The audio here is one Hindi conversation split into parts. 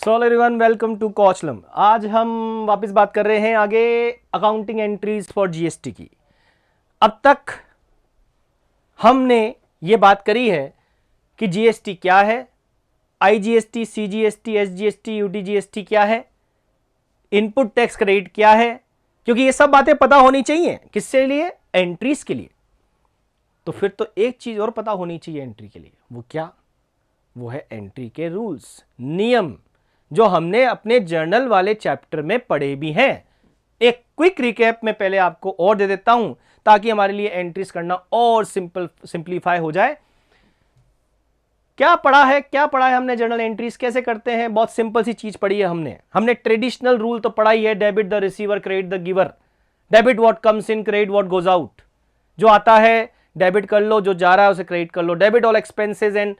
सो एवरीवन, वेलकम टू कोचलम। आज हम वापस बात कर रहे हैं आगे अकाउंटिंग एंट्रीज फॉर जीएसटी की। अब तक हमने ये बात करी है कि जीएसटी क्या है, आईजीएसटी, सीजीएसटी, एसजीएसटी, यूटीजीएसटी क्या है, इनपुट टैक्स क्रेडिट क्या है, क्योंकि ये सब बातें पता होनी चाहिए। किसके लिए? एंट्रीज के लिए। तो फिर तो एक चीज और पता होनी चाहिए एंट्री के लिए। वो क्या? वो है एंट्री के रूल्स, नियम, जो हमने अपने जर्नल वाले चैप्टर में पढ़े भी हैं। एक क्विक रिकैप में पहले आपको और दे देता हूं ताकि हमारे लिए एंट्रीज करना और सिंपलीफाई हो जाए। क्या पढ़ा है हमने? जर्नल एंट्रीज कैसे करते हैं? बहुत सिंपल सी चीज पढ़ी है हमने ट्रेडिशनल रूल तो पढ़ा ही है। Debit the receiver, credit the giver. Debit what comes in, credit what goes out. जो आता है डेबिट कर लो, जो जा रहा है उसे क्रेडिट कर लो। Debit all expenses and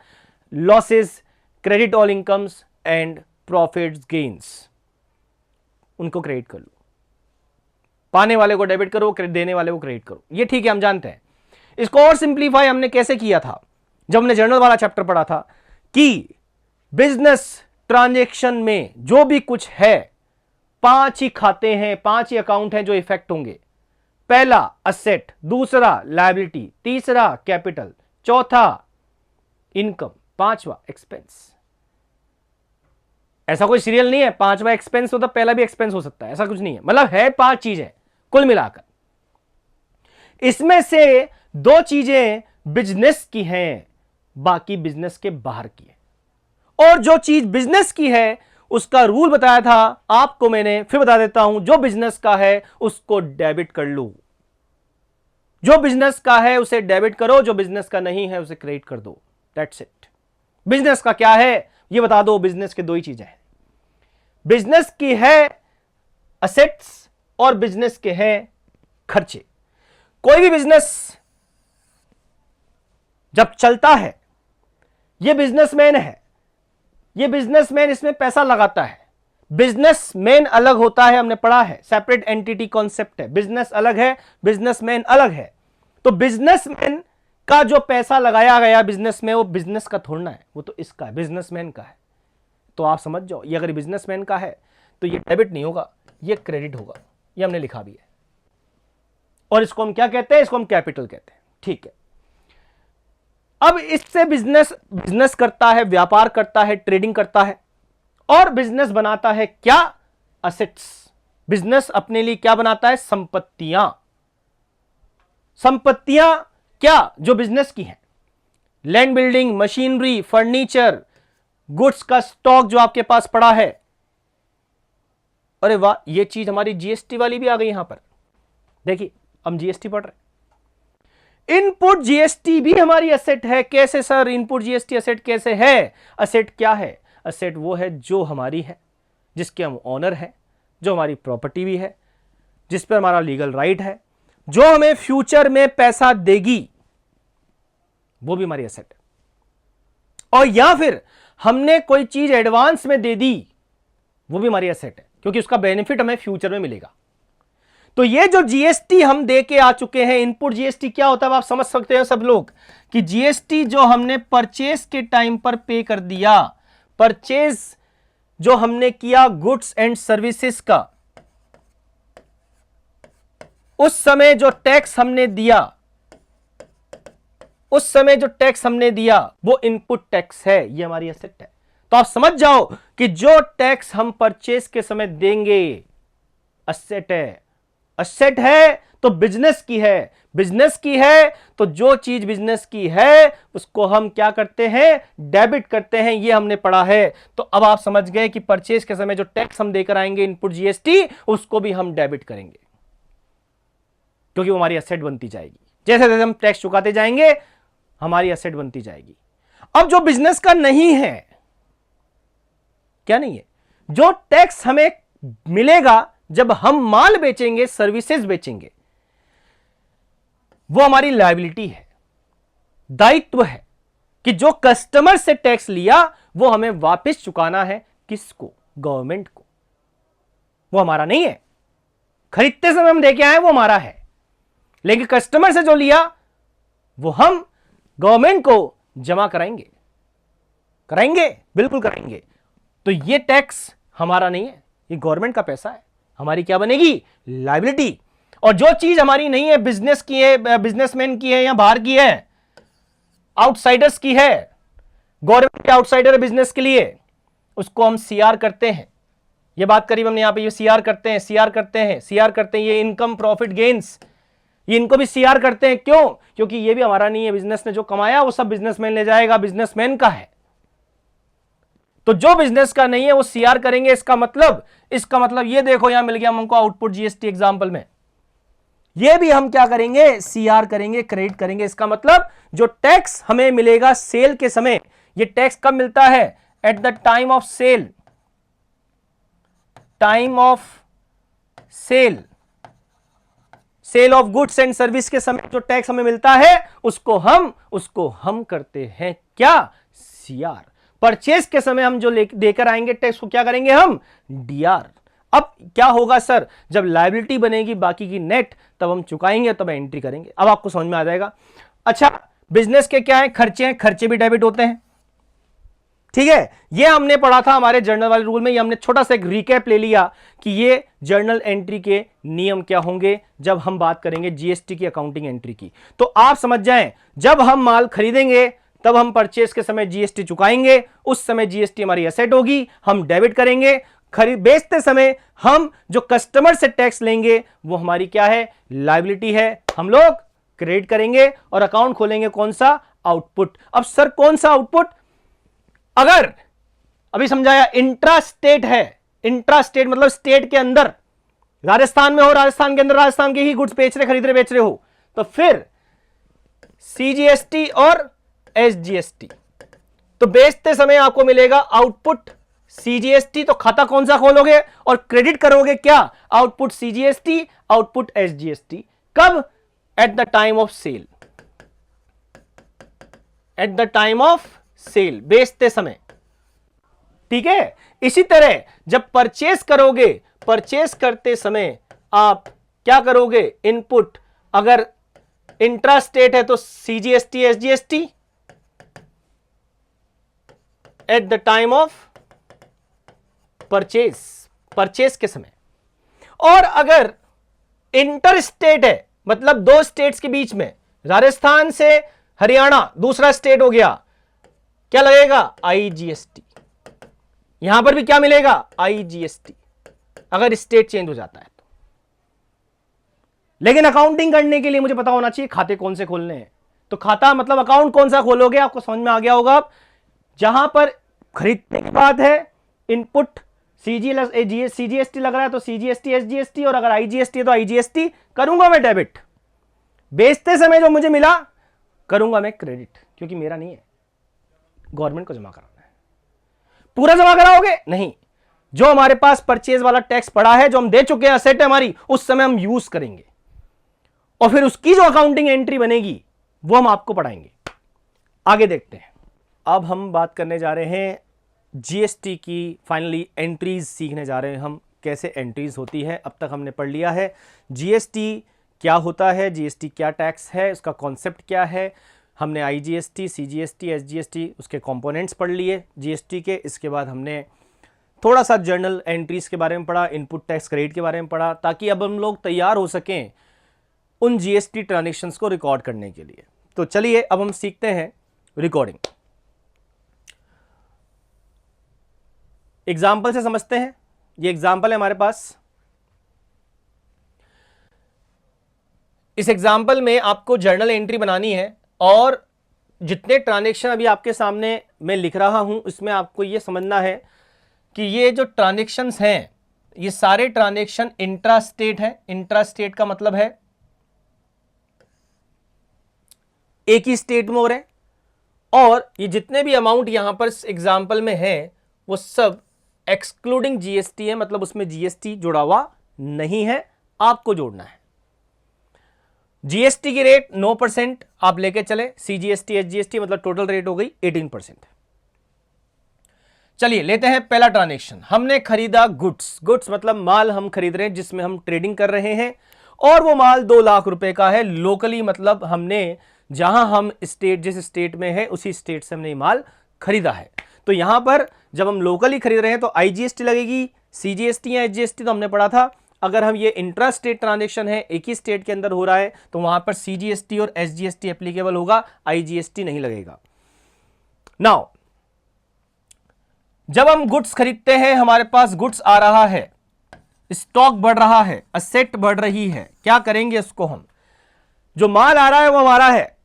losses, credit all incomes and profits gains. उनको क्रेडिट कर लो। पाने वाले को डेबिट करो, देने वाले को क्रेडिट करो। ये ठीक है, हम जानते हैं। इसको और सिंप्लीफाई हमने कैसे किया था जब हमने जर्नल वाला चैप्टर पढ़ा था कि बिजनेस ट्रांजैक्शन में जो भी कुछ है, 5 ही खाते हैं, 5 ही अकाउंट हैं जो इफेक्ट होंगे। पहला असेट, दूसरा लायबिलिटी, तीसरा कैपिटल, चौथा इनकम, पांचवा एक्सपेंस। ऐसा कोई सीरियल नहीं है 5वां एक्सपेंस होता पहला भी एक्सपेंस हो सकता है, ऐसा कुछ नहीं है। मतलब है 5 चीजें कुल मिलाकर। इसमें से 2 चीजें बिजनेस की हैं, बाकी बिजनेस के बाहर की है। और जो चीज बिजनेस की है उसका रूल बताया था आपको मैंने, फिर बता देता हूं। जो बिजनेस का है उसको डेबिट कर लो। जो बिजनेस का है उसे डेबिट करो, जो बिजनेस का नहीं है उसे क्रेडिट कर दो। That's it. बिजनेस का क्या है ये बता दो। बिजनेस के 2 ही चीजें हैं। बिजनेस की है असेट्स और बिजनेस के हैं खर्चे। कोई भी बिजनेस जब चलता है, ये बिजनेसमैन है, ये बिजनेसमैन इसमें पैसा लगाता है। बिजनेसमैन अलग होता है, हमने पढ़ा है, सेपरेट एंटिटी कॉन्सेप्ट है। बिजनेस अलग है, बिजनेसमैन अलग है। तो बिजनेसमैन का जो पैसा लगाया गया बिजनेस में, वो बिजनेस का थोड़ा है, वो तो इसका है, बिजनेसमैन का है। तो आप समझ जाओ, ये अगर बिजनेसमैन का है तो ये डेबिट नहीं होगा, ये क्रेडिट होगा। ये हमने लिखा भी है। और इसको हम क्या कहते हैं? इसको हम कैपिटल कहते हैं। ठीक है। अब इससे बिजनेस करता है, व्यापार करता है, ट्रेडिंग करता है और बिजनेस बनाता है क्या? असेट्स। बिजनेस अपने लिए क्या बनाता है? संपत्तियां। संपत्तियां क्या? जो बिजनेस की हैं। Land, building, machinery, furniture, goods का स्टॉक जो आपके पास पड़ा है। अरे वाह, ये चीज हमारी जीएसटी वाली भी आ गई यहां पर। देखिए, हम जीएसटी पढ़ रहे। इनपुट जीएसटी भी हमारी असेट है। कैसे सर इनपुट जीएसटी असेट कैसे है? असेट क्या है? असेट वो है जो हमारी है, जिसके हम ऑनर हैं, जो हमारी प्रॉपर्टी भी है, जिस पर हमारा लीगल राइट है, जो हमें फ्यूचर में पैसा देगी, वो भी हमारी असेट है। और या फिर हमने कोई चीज एडवांस में दे दी, वो भी हमारी एसेट है, क्योंकि उसका बेनिफिट हमें फ्यूचर में मिलेगा। तो ये जो जीएसटी हम दे के आ चुके हैं, इनपुट जीएसटी क्या होता है आप समझ सकते हो सब लोग, कि जीएसटी जो हमने परचेज के टाइम पर पे कर दिया, परचेज जो हमने किया गुड्स एंड सर्विसेज का, उस समय जो टैक्स हमने दिया, उस समय जो टैक्स हमने दिया वो इनपुट टैक्स है, ये हमारी एसेट है। तो आप समझ जाओ कि जो टैक्स हम परचेज के समय देंगे असेट है। असेट है तो बिजनेस की है, बिजनेस की है तो जो चीज बिजनेस की है उसको हम क्या करते हैं? डेबिट करते हैं। ये हमने पढ़ा है। तो अब आप समझ गए कि परचेज के समय जो टैक्स हम देकर आएंगे इनपुट जीएसटी, उसको भी हम डेबिट करेंगे, क्योंकि वो हमारी असेट बनती जाएगी। जैसे जैसे हम टैक्स चुकाते जाएंगे हमारी एसेट बनती जाएगी। अब जो बिजनेस का नहीं है, क्या नहीं है? जो टैक्स हमें मिलेगा जब हम माल बेचेंगे, सर्विसेज बेचेंगे, वो हमारी लायबिलिटी है, दायित्व है, कि जो कस्टमर से टैक्स लिया वो हमें वापस चुकाना है। किसको? गवर्नमेंट को। वो हमारा नहीं है। खरीदते समय हम देके आए वो हमारा है, लेकिन कस्टमर से जो लिया वो हम गवर्नमेंट को जमा कराएंगे। कराएंगे, बिल्कुल कराएंगे। तो ये टैक्स हमारा नहीं है, ये गवर्नमेंट का पैसा है, हमारी क्या बनेगी, लायबिलिटी। और जो चीज हमारी नहीं है, बिजनेस की है, बिजनेसमैन की है या बाहर की है, आउटसाइडर्स की है, गवर्नमेंट के आउटसाइडर बिजनेस के लिए, उसको हम सीआर करते हैं। ये बात करीब हमने यहां पे, ये सीआर करते हैं, सीआर करते हैं, सीआर करते हैं, ये इनकम प्रॉफिट गेन्स, ये इनको भी सीआर करते हैं। क्यों? क्योंकि ये भी हमारा नहीं है, बिजनेस ने जो कमाया वो सब बिजनेसमैन ले जाएगा, बिजनेसमैन का है। तो जो बिजनेस का नहीं है वो सीआर करेंगे। इसका मतलब ये देखो, यहां मिल गया हमको आउटपुट जीएसटी एग्जांपल में, ये भी हम क्या करेंगे, सीआर करेंगे, क्रेडिट करेंगे। इसका मतलब जो टैक्स हमें मिलेगा सेल के समय, ये टैक्स कब मिलता है, at the time of sale, time of sale of goods and service के समय जो टैक्स हमें मिलता है उसको हम करते हैं क्या, सीआर। परचेज के समय हम जो देकर आएंगे टैक्स को क्या करेंगे हम, डीआर। अब क्या होगा सर, जब लायबिलिटी बनेगी बाकी की नेट, तब हम चुकाएंगे, तब एंट्री करेंगे। अब आपको समझ में आ जाएगा। अच्छा, बिजनेस के क्या है, खर्चे हैं, खर्चे भी डेबिट होते हैं, ठीक है। ये हमने पढ़ा था हमारे जर्नल वाले रूल में, ये हमने छोटा सा एक रिकैप ले लिया कि ये जर्नल एंट्री के नियम क्या होंगे जब हम बात करेंगे जीएसटी की अकाउंटिंग एंट्री की। तो आप समझ जाएं, जब हम माल खरीदेंगे तब हम परचेस के समय जीएसटी चुकाएंगे, उस समय जीएसटी हमारी एसेट होगी, हम डेबिट करेंगे। बेचते समय हम जो कस्टमर से टैक्स लेंगे वो हमारी क्या है, लायबिलिटी है, हम लोग क्रेडिट करेंगे और अकाउंट खोलेंगे कौन सा, आउटपुट। अब सर कौन सा आउटपुट, अगर अभी समझाया इंट्रा स्टेट है, इंट्रा स्टेट मतलब स्टेट के अंदर, राजस्थान में हो, राजस्थान के अंदर राजस्थान के ही गुड्स बेच रहे बेच रहे हो, तो फिर सीजीएसटी और एसजीएसटी। तो बेचते समय आपको मिलेगा आउटपुट सीजीएसटी, तो खाता कौन सा खोलोगे और क्रेडिट करोगे क्या, आउटपुट सीजीएसटी, आउटपुट एसजीएसटी। कब, at the time of sale, at the time of sale, बेचते समय, ठीक है। इसी तरह जब परचेस करोगे, परचेस करते समय आप क्या करोगे, इनपुट अगर इंट्रा स्टेट है तो CGST SGST eight the time of purchase, purchase के समय। और अगर इंटर स्टेट है, मतलब दो स्टेट्स के बीच में, राजस्थान से हरियाणा दूसरा स्टेट हो गया, क्या लगेगा, आईजीएसटी। यहां पर भी क्या मिलेगा, आईजीएसटी, अगर स्टेट चेंज हो जाता है तो। लेकिन अकाउंटिंग करने के लिए मुझे पता होना चाहिए खाते कौन से खोलने हैं। तो खाता मतलब अकाउंट कौन सा खोलोगे, आपको समझ में आ गया होगा। अब जहां पर खरीदने की बात है, इनपुट सीजीएसटी लग रहा है तो सीजीएसटी एसजीएसटी, और अगर आईजीएसटी है तो आईजीएसटी करूंगा मैं डेबिट। बेचते समय जो मुझे मिला करूंगा मैं क्रेडिट, क्योंकि मेरा नहीं है, गवर्नमेंट को जमा कराना है। पूरा जमा कराओगे नहीं, जो हमारे पास परचेज वाला टैक्स पड़ा है, जो हम दे चुके हैं, असेट है हमारी, उस समय हम यूज करेंगे, और फिर उसकी जो अकाउंटिंग एंट्री बनेगी वो हम आपको पढ़ाएंगे। आगे देखते हैं। अब हम बात करने जा रहे हैं जीएसटी की फाइनली एंट्रीज सीखने जा रहे हैं हम, कैसे एंट्रीज होती है। अब तक हमने पढ़ लिया है जीएसटी क्या होता है, जीएसटी क्या टैक्स है, उसका कॉन्सेप्ट क्या है। हमने आईजीएसटी, सीजीएसटी, एसजीएसटी उसके कंपोनेंट्स पढ़ लिए जीएसटी के। इसके बाद हमने थोड़ा सा जर्नल एंट्रीज के बारे में पढ़ा, इनपुट टैक्स क्रेडिट के बारे में पढ़ा, ताकि अब हम लोग तैयार हो सकें उन जीएसटी ट्रांजैक्शंस को रिकॉर्ड करने के लिए। तो चलिए अब हम सीखते हैं रिकॉर्डिंग। एग्जाम्पल से समझते हैं। ये एग्जाम्पल है हमारे पास। इस एग्जाम्पल में आपको जर्नल एंट्री बनानी है, और जितने ट्रांजैक्शन अभी आपके सामने मैं लिख रहा हूं उसमें आपको ये समझना है कि ये जो ट्रांजैक्शंस हैं ये सारे ट्रांजैक्शन इंट्रा स्टेट है। इंट्रा स्टेट का मतलब है एक ही स्टेट में हो रहे हैं, और ये जितने भी अमाउंट यहां पर एग्जाम्पल में है वो सब एक्सक्लूडिंग जीएसटी है, मतलब उसमें जीएसटी जुड़ा हुआ नहीं है, आपको जोड़ना है। जीएसटी की रेट 9% आप लेके चले, सीजीएसटी एसजीएसटी मतलब टोटल रेट हो गई 18%। चलिए लेते हैं पहला ट्रांजैक्शन। हमने खरीदा गुड्स, गुड्स मतलब माल हम खरीद रहे हैं जिसमें हम ट्रेडिंग कर रहे हैं, और वो माल 2 लाख रुपए का है। लोकली मतलब हमने जहां हम स्टेट, जिस स्टेट में है उसी स्टेट से हमने माल खरीदा है। तो यहां पर जब हम लोकली खरीद रहे हैं तो आईजीएसटी लगेगी, सीजीएसटी या एचजीएसटी तो हमने पढ़ा था। अगर हम ये इंट्रा स्टेट ट्रांजेक्शन है, एक ही स्टेट के अंदर हो रहा है, तो वहां पर सीजीएसटी और एसजीएसटी एप्लीकेबल होगा, आईजीएसटी नहीं लगेगा। नाउ जब हम गुड्स खरीदते हैं, हमारे पास गुड्स आ रहा है, स्टॉक बढ़ रहा है, असेट बढ़ रही है, क्या करेंगे इसको हम? जो माल आ रहा है वो हमारा है,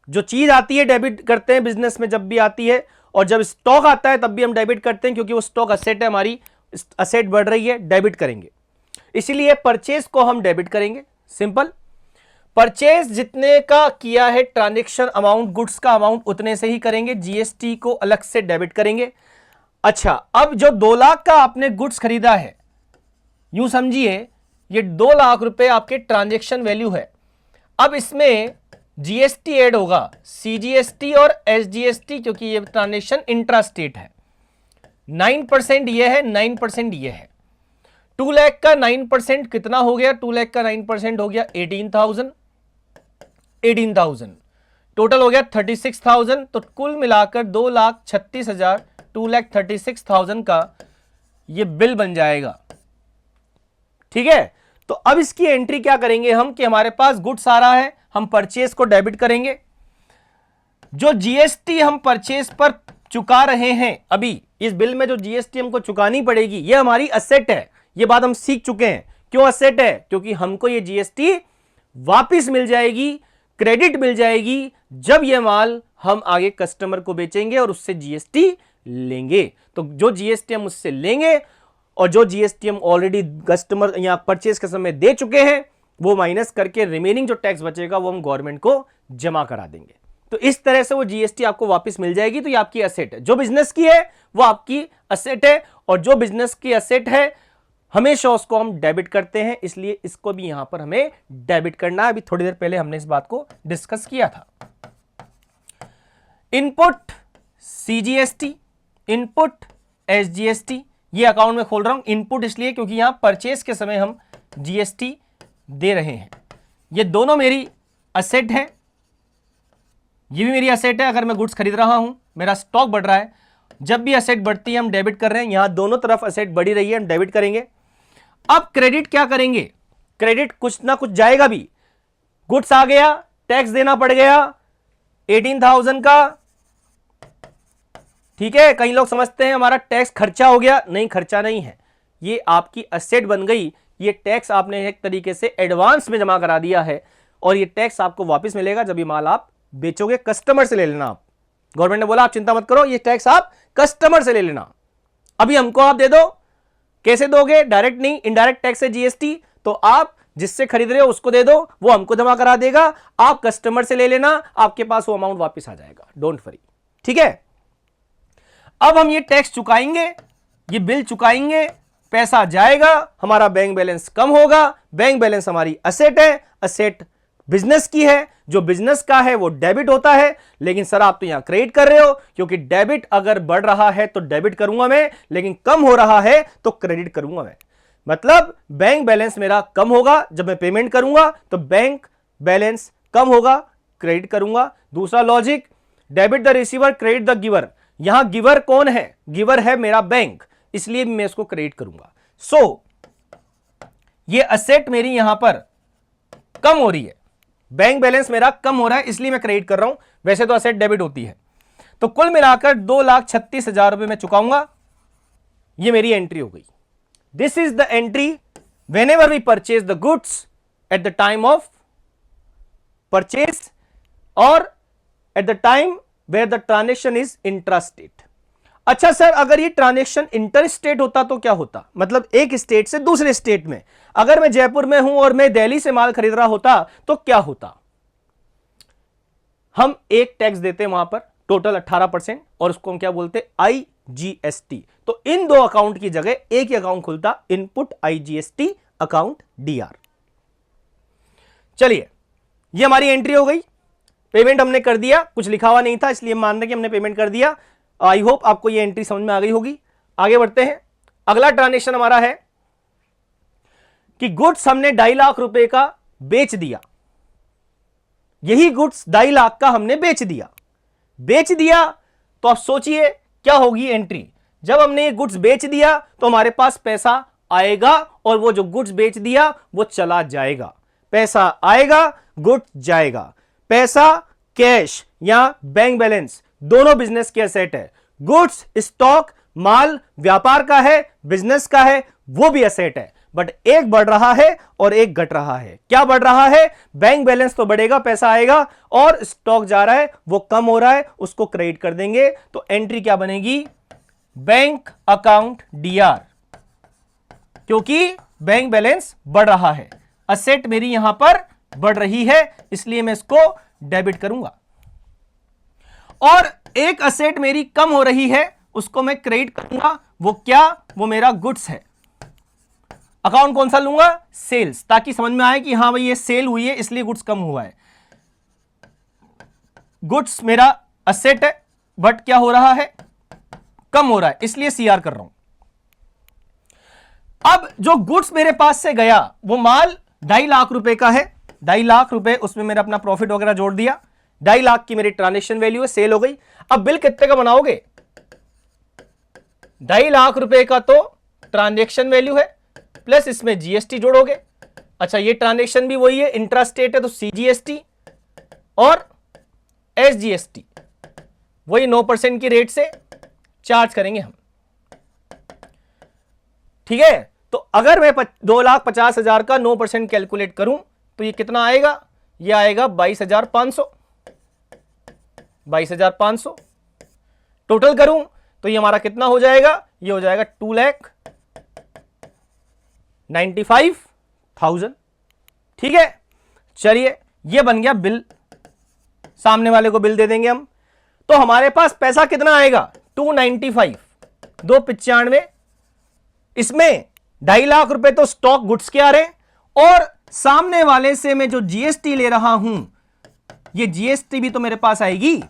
जो चीज आती है डेबिट करते हैं बिजनेस में जब भी आती है, और जब स्टॉक आता है तब भी हम डेबिट करते हैं, क्योंकि वो स्टॉक असेट है हमारी, असेट बढ़ रही है, डेबिट करेंगे। इसीलिए परचेज को हम डेबिट करेंगे। सिंपल, परचेज जितने का किया है ट्रांजैक्शन अमाउंट, गुड्स का अमाउंट उतने से ही करेंगे, जीएसटी को अलग से डेबिट करेंगे। अच्छा, अब जो 2 लाख का आपने गुड्स खरीदा है, यूं समझिए ये 2 लाख रुपए आपके ट्रांजैक्शन वैल्यू है। अब इसमें जीएसटी ऐड होगा, सीजीएसटी और एसजीएसटी, क्योंकि ये ट्रांजैक्शन इंट्रा स्टेट है। 9% ये है, 9% ये है। 2 लाख का 9% कितना हो गया? 2 लाख का 9% हो गया 18,000। टोटल हो गया 36,000। तो कुल मिलाकर 2,36,000, 2,36,000 का ये बिल बन जाएगा। ठीक है, तो अब इसकी एंट्री क्या करेंगे हम कि हमारे पास गुड्स आ रहा है, हम परचेज को डेबिट करेंगे। जो जीएसटी हम परचेज पर चुका रहे हैं, अभी इस बिल में जो जीएसटी हमको चुकानी पड़ेगी, ये हमारी असेट है। ये बात हम सीख चुके हैं। क्यों असेट है? क्योंकि हमको ये जीएसटी वापस मिल जाएगी, क्रेडिट मिल जाएगी, जब ये माल हम आगे कस्टमर को बेचेंगे और उससे जीएसटी लेंगे। तो जो जीएसटी हम उससे लेंगे और जो जीएसटी हम ऑलरेडी कस्टमर या परचेज के समय दे चुके हैं, वो माइनस करके रिमेनिंग जो टैक्स बचेगा वो हम गवर्नमेंट को जमा करा देंगे। तो इस तरह से वो जीएसटी आपको वापस मिल जाएगी। तो ये आपकी असेट है, जो बिजनेस की है वो आपकी असेट है, और जो बिजनेस की असेट है हमेशा उसको हम डेबिट करते हैं, इसलिए इसको भी यहां पर हमें डेबिट करना है। अभी थोड़ी देर पहले हमने इस बात को डिस्कस किया था। इनपुट सीजीएसटी, इनपुट एसजीएसटी, ये अकाउंट में खोल रहा हूं। इनपुट इसलिए क्योंकि यहां परचेज के समय हम जीएसटी दे रहे हैं। ये दोनों मेरी असेट है, ये भी मेरी असेट है। अगर मैं गुड्स खरीद रहा हूं, मेरा स्टॉक बढ़ रहा है, जब भी असेट बढ़ती है हम डेबिट कर रहे हैं। यहां दोनों तरफ असेट बढ़ी रही है, हम डेबिट करेंगे। अब क्रेडिट क्या करेंगे? क्रेडिट कुछ ना कुछ जाएगा भी। गुड्स आ गया, टैक्स देना पड़ गया 18,000 का। ठीक है, कई लोग समझते हैं हमारा टैक्स खर्चा हो गया। नहीं, खर्चा नहीं है, ये आपकी असेट बन गई। ये टैक्स आपने एक तरीके से एडवांस में जमा करा दिया है, और ये टैक्स आपको वापस मिलेगा जब ये माल आप बेचोगे। कस्टमर से ले लेना आप, गवर्नमेंट ने बोला आप चिंता मत करो, ये टैक्स आप कस्टमर से ले लेना। अभी हमको आप दे दो। कैसे दोगे? डायरेक्ट नहीं, इनडायरेक्ट टैक्स है जीएसटी। तो आप जिससे खरीद रहे हो उसको दे दो, वो हमको जमा करा देगा। आप कस्टमर से ले लेना, आपके पास वो अमाउंट वापस आ जाएगा, डोंट वरी। ठीक है, अब हम ये टैक्स चुकाएंगे, ये बिल चुकाएंगे, पैसा जाएगा, हमारा बैंक बैलेंस कम होगा। बैंक बैलेंस हमारी असेट है, असेट बिजनेस की है, जो बिजनेस का है वो डेबिट होता है। लेकिन सर आप तो यहां क्रेडिट कर रहे हो, क्योंकि डेबिट अगर बढ़ रहा है तो डेबिट करूंगा मैं, लेकिन कम हो रहा है तो क्रेडिट करूंगा मैं। मतलब बैंक बैलेंस मेरा कम होगा जब मैं पेमेंट करूंगा, तो बैंक बैलेंस कम होगा, क्रेडिट करूंगा। दूसरा logic, debit the receiver, credit the giver. यहां गिवर कौन है? गिवर है मेरा बैंक, इसलिए मैं इसको क्रेडिट करूंगा। सो ये असेट मेरी यहां पर कम हो रही है, बैंक बैलेंस मेरा कम हो रहा है, इसलिए मैं क्रेडिट कर रहा हूं। वैसे तो असेट डेबिट होती है। तो कुल मिलाकर 2,36,000 रुपए मैं चुकाऊंगा। ये मेरी एंट्री हो गई। This is the entry when we purchase the goods at the time of purchase और at the time where the transaction is intra state. अच्छा सर, अगर ये ट्रांजेक्शन इंटर स्टेट होता तो क्या होता? मतलब एक स्टेट से दूसरे स्टेट में, अगर मैं जयपुर में हूं और मैं दिल्ली से माल खरीद रहा होता तो क्या होता? हम एक टैक्स देते हैं वहां पर, टोटल 18%, और उसको हम क्या बोलते? आईजीएसटी। तो इन दो अकाउंट की जगह एक ही अकाउंट खुलता, इनपुट आईजीएसटी अकाउंट डीआर। चलिए, ये हमारी एंट्री हो गई। पेमेंट हमने कर दिया, कुछ लिखा हुआ नहीं था इसलिए मान रहे कि हमने पेमेंट कर दिया। आई होप आपको ये एंट्री समझ में आ गई होगी। आगे बढ़ते हैं। अगला ट्रांजेक्शन हमारा है कि गुड्स हमने 2.5 लाख रुपए का बेच दिया। यही गुड्स 2.5 लाख का हमने बेच दिया। तो आप सोचिए क्या होगी एंट्री। जब हमने ये गुड्स बेच दिया तो हमारे पास पैसा आएगा और वो जो गुड्स बेच दिया वो चला जाएगा। पैसा आएगा, गुड्स जाएगा। पैसा, कैश या बैंक बैलेंस दोनों बिजनेस के एसेट है। गुड्स, स्टॉक, माल व्यापार का है, बिजनेस का है, वो भी एसेट है। बट एक बढ़ रहा है और एक घट रहा है। क्या बढ़ रहा है? बैंक बैलेंस तो बढ़ेगा, पैसा आएगा, और स्टॉक जा रहा है वो कम हो रहा है, उसको क्रेडिट कर देंगे। तो एंट्री क्या बनेगी? बैंक अकाउंट डीआर, क्योंकि बैंक बैलेंस बढ़ रहा है, असेट मेरी यहां पर बढ़ रही है, इसलिए मैं इसको डेबिट करूंगा। और एक असेट मेरी कम हो रही है, उसको मैं क्रेडिट करूंगा। वो क्या? वो मेरा गुड्स है। अकाउंट कौन सा लूंगा? सेल्स, ताकि समझ में आए कि हां भाई ये सेल हुई है इसलिए गुड्स कम हुआ है। गुड्स मेरा असेट है बट क्या हो रहा है? कम हो रहा है, इसलिए सीआर कर रहा हूं। अब जो गुड्स मेरे पास से गया वो माल 2.5 लाख रुपए का है। 2.5 लाख रुपए, उसमें मेरा अपना प्रॉफिट वगैरह जोड़ दिया। 2.5 लाख की मेरी ट्रांजैक्शन वैल्यू है, सेल हो गई। अब बिल कितने का बनाओगे? 2.5 लाख रुपए का तो ट्रांजैक्शन वैल्यू है, प्लस इसमें जीएसटी जोड़ोगे। अच्छा, ये ट्रांजैक्शन भी वही है, इंट्रा स्टेट है तो सीजीएसटी और एसजीएसटी वही 9% की रेट से चार्ज करेंगे हम। ठीक है, तो अगर मैं 2,50,000 का 9% कैलकुलेट करूं तो ये कितना आएगा? ये आएगा 22,500। 22,500 टोटल करूं तो ये हमारा कितना हो जाएगा? ये हो जाएगा 2,95,000। ठीक है, चलिए ये बन गया बिल, सामने वाले को बिल दे देंगे हम। तो हमारे पास पैसा कितना आएगा? 295, 295। इसमें 2.5 लाख रुपए तो स्टॉक गुड्स के आ रहे हैं, और सामने वाले से मैं जो जीएसटी ले रहा हूं, ये जीएसटी भी तो मेरे पास आएगी।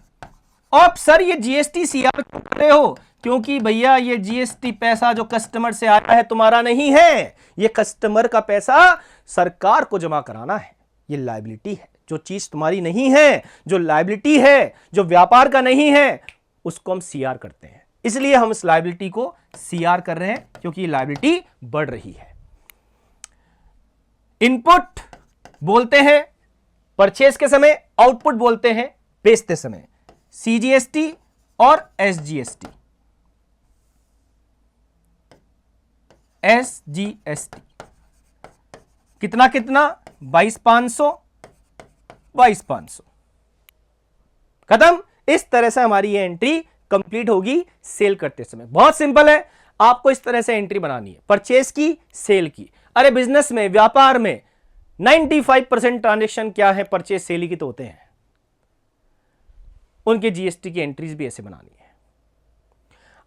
और सर ये जीएसटी सीआर क्यों कर रहे हो? क्योंकि भैया ये जीएसटी पैसा जो कस्टमर से आया है तुम्हारा नहीं है, ये कस्टमर का पैसा सरकार को जमा कराना है। ये लायबिलिटी है, जो चीज तुम्हारी नहीं है, जो लायबिलिटी है, जो व्यापार का नहीं है, उसको हम सीआर करते हैं। इसलिए हम इस लायबिलिटी को सीआर कर रहे हैं, क्योंकि लायबिलिटी बढ़ रही है। इनपुट बोलते हैं परचेज के समय, आउटपुट बोलते हैं बेचते समय। सीजीएसटी और एसजीएसटी। एसजीएसटी कितना कितना? 22,500, 22,500 खत्म। इस तरह से हमारी ये एंट्री कंप्लीट होगी सेल करते समय। बहुत सिंपल है, आपको इस तरह से एंट्री बनानी है, परचेज की, सेल की। अरे बिजनेस में, व्यापार में 95% ट्रांजैक्शन क्या है? परचेज सेल की तो होते हैं। उनके जीएसटी की एंट्रीज भी ऐसे बनानी है।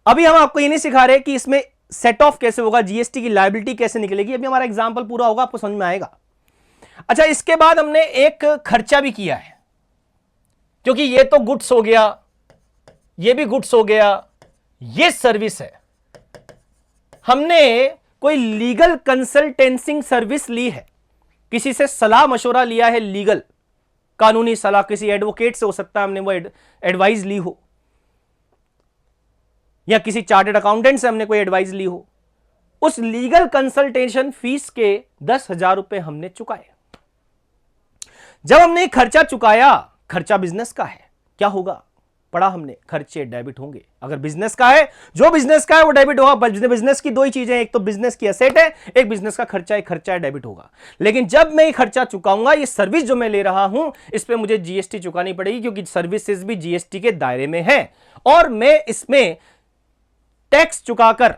अभी हम आपको ये नहीं सिखा रहे कि इसमें सेट ऑफ कैसे होगा, जीएसटी की लायबिलिटी कैसे निकलेगी। अभी हमारा एग्जांपल पूरा होगा, आपको समझ में आएगा। अच्छा, इसके बाद हमने एक खर्चा भी किया है, क्योंकि ये तो गुड्स हो गया, ये भी गुड्स हो गया, ये सर्विस है। हमने कोई लीगल कंसल्टेंसिंग सर्विस ली है, किसी से सलाह मशवरा लिया है, लीगल कानूनी सलाह, किसी एडवोकेट से हो सकता है हमने वो एडवाइस ली हो, या किसी चार्टर्ड अकाउंटेंट से हमने कोई एडवाइस ली हो। उस लीगल कंसल्टेशन फीस के 10,000 रुपए हमने चुकाए। जब हमने खर्चा चुकाया, खर्चा बिजनेस का है, क्या होगा? पढ़ा हमने, खर्चे डेबिट होंगे। अगर बिजनेस का है, जो बिजनेस का है वो डेबिट होगा। बिजनेस की दो ही चीजें, एक तो बिजनेस की एसेट है, एक बिजनेस का खर्चा है, खर्चा है, डेबिट होगा। लेकिन जब मैं ये खर्चा चुकाऊंगा, ये सर्विस जो मैं ले रहा हूं, इस पे मुझे जीएसटी चुकानी पड़ेगी, क्योंकि सर्विसेज भी जीएसटी के दायरे में है। और मैं इसमें टैक्स चुकाकर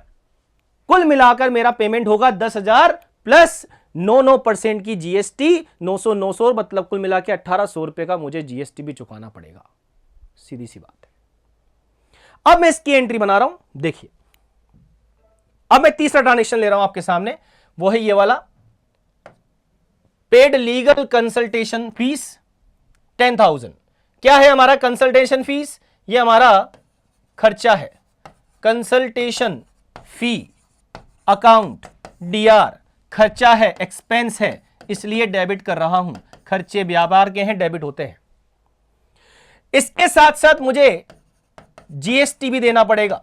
कुल मिलाकर मेरा पेमेंट होगा 10,000 प्लस 9% की जीएसटी, 900 मतलब कुल मिला के 1,800 रुपए का मुझे जीएसटी भी चुकाना पड़ेगा। सीधी सी बात है। अब मैं इसकी एंट्री बना रहा हूं, देखिए। अब मैं तीसरा ट्रांजेक्शन ले रहा हूं आपके सामने, वो है ये वाला, पेड लीगल कंसल्टेशन फीस 10,000। क्या है हमारा कंसल्टेशन फीस? ये हमारा खर्चा है, कंसल्टेशन फी अकाउंट डीआर, खर्चा है, एक्सपेंस है, इसलिए डेबिट कर रहा हूं। खर्चे व्यापार के हैं, डेबिट होते हैं। इसके साथ साथ मुझे जीएसटी भी देना पड़ेगा,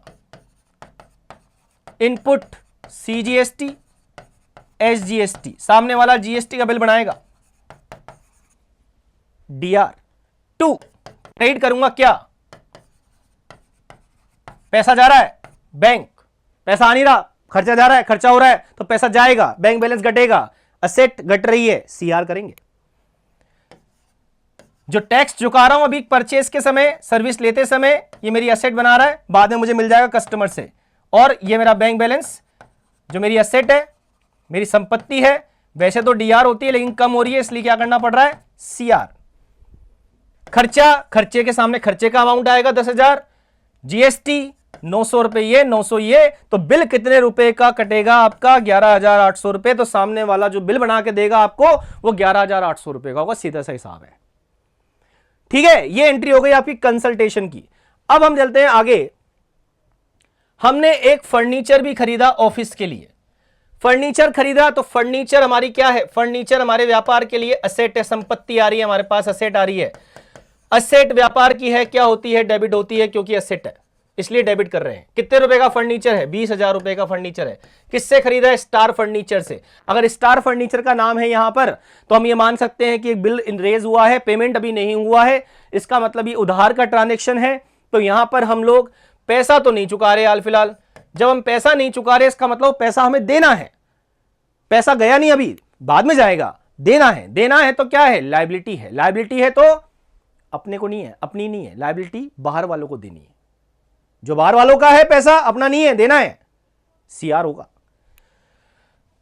इनपुट सीजीएसटी, एसजीएसटी, सामने वाला जीएसटी का बिल बनाएगा। DR2 क्रेडिट करूंगा, क्या पैसा जा रहा है बैंक, पैसा आ नहीं रहा, खर्चा जा रहा है, खर्चा हो रहा है तो पैसा जाएगा, बैंक बैलेंस घटेगा, असेट घट रही है, सीआर करेंगे। जो टैक्स चुका रहा हूं अभी परचेस के समय, सर्विस लेते समय, ये मेरी असेट बना रहा है, बाद में मुझे मिल जाएगा कस्टमर से, और ये मेरा बैंक बैलेंस जो मेरी असेट है, मेरी संपत्ति है, वैसे तो डीआर होती है लेकिन कम हो रही है, इसलिए क्या करना पड़ रहा है, सीआर। खर्चा, खर्चे के सामने खर्चे का अमाउंट आएगा 10,000, जीएसटी 900 रुपए, ये 900 ये, तो बिल कितने रुपए का कटेगा आपका, 11,800 रुपए। तो सामने वाला जो बिल बना के देगा आपको वो 11,800 रुपए का होगा, सीधा सा हिसाब है। ठीक है, ये एंट्री हो गई आपकी कंसल्टेशन की। अब हम चलते हैं आगे। हमने एक फर्नीचर भी खरीदा ऑफिस के लिए, फर्नीचर खरीदा, तो फर्नीचर हमारी क्या है, फर्नीचर हमारे व्यापार के लिए असेट है, संपत्ति आ रही है हमारे पास, असेट आ रही है। असेट व्यापार की है, क्या होती है, डेबिट होती है, क्योंकि असेट है इसलिए डेबिट कर रहे हैं। कितने रुपए का फर्नीचर है, 20,000 रुपए का फर्नीचर है। किससे खरीदा है, स्टार फर्नीचर से। अगर स्टार फर्नीचर का नाम है यहां पर, तो हम ये मान सकते हैं कि एक बिल रेज हुआ है, पेमेंट अभी नहीं हुआ है, इसका मतलब ये उधार का ट्रांजेक्शन है। तो यहां पर हम लोग पैसा तो नहीं चुका रहे हाल फिलहाल। जब हम पैसा नहीं चुका रहे, इसका मतलब पैसा हमें देना है, पैसा गया नहीं अभी, बाद में जाएगा, देना है। देना है तो क्या है, लायबिलिटी है। लायबिलिटी है तो अपने को नहीं है, अपनी नहीं है, लायबिलिटी बाहर वालों को देनी है। जो बाहर वालों का है पैसा, अपना नहीं है, देना है, सीआर होगा।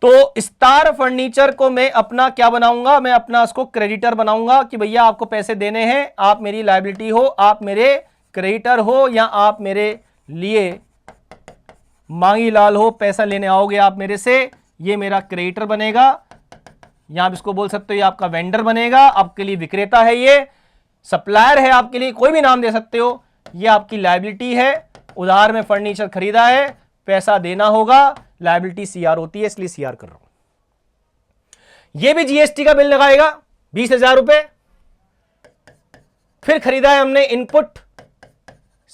तो स्टार फर्नीचर को मैं अपना क्या बनाऊंगा, मैं अपना उसको क्रेडिटर बनाऊंगा कि भैया आपको पैसे देने हैं, आप मेरी लायबिलिटी हो, आप मेरे क्रेडिटर हो, या आप मेरे लिए मांगी लाल हो, पैसा लेने आओगे आप मेरे से, ये मेरा क्रेडिटर बनेगा। यहां आप इसको बोल सकते हो ये आपका वेंडर बनेगा, आपके लिए विक्रेता है, ये सप्लायर है, आपके लिए कोई भी नाम दे सकते हो। ये आपकी लायबिलिटी है, उधार में फर्नीचर खरीदा है, पैसा देना होगा, लायबिलिटी सीआर होती है, इसलिए सीआर कर रहा हूं। ये भी जीएसटी का बिल लगाएगा 20,000 रुपए। फिर खरीदा है हमने इनपुट,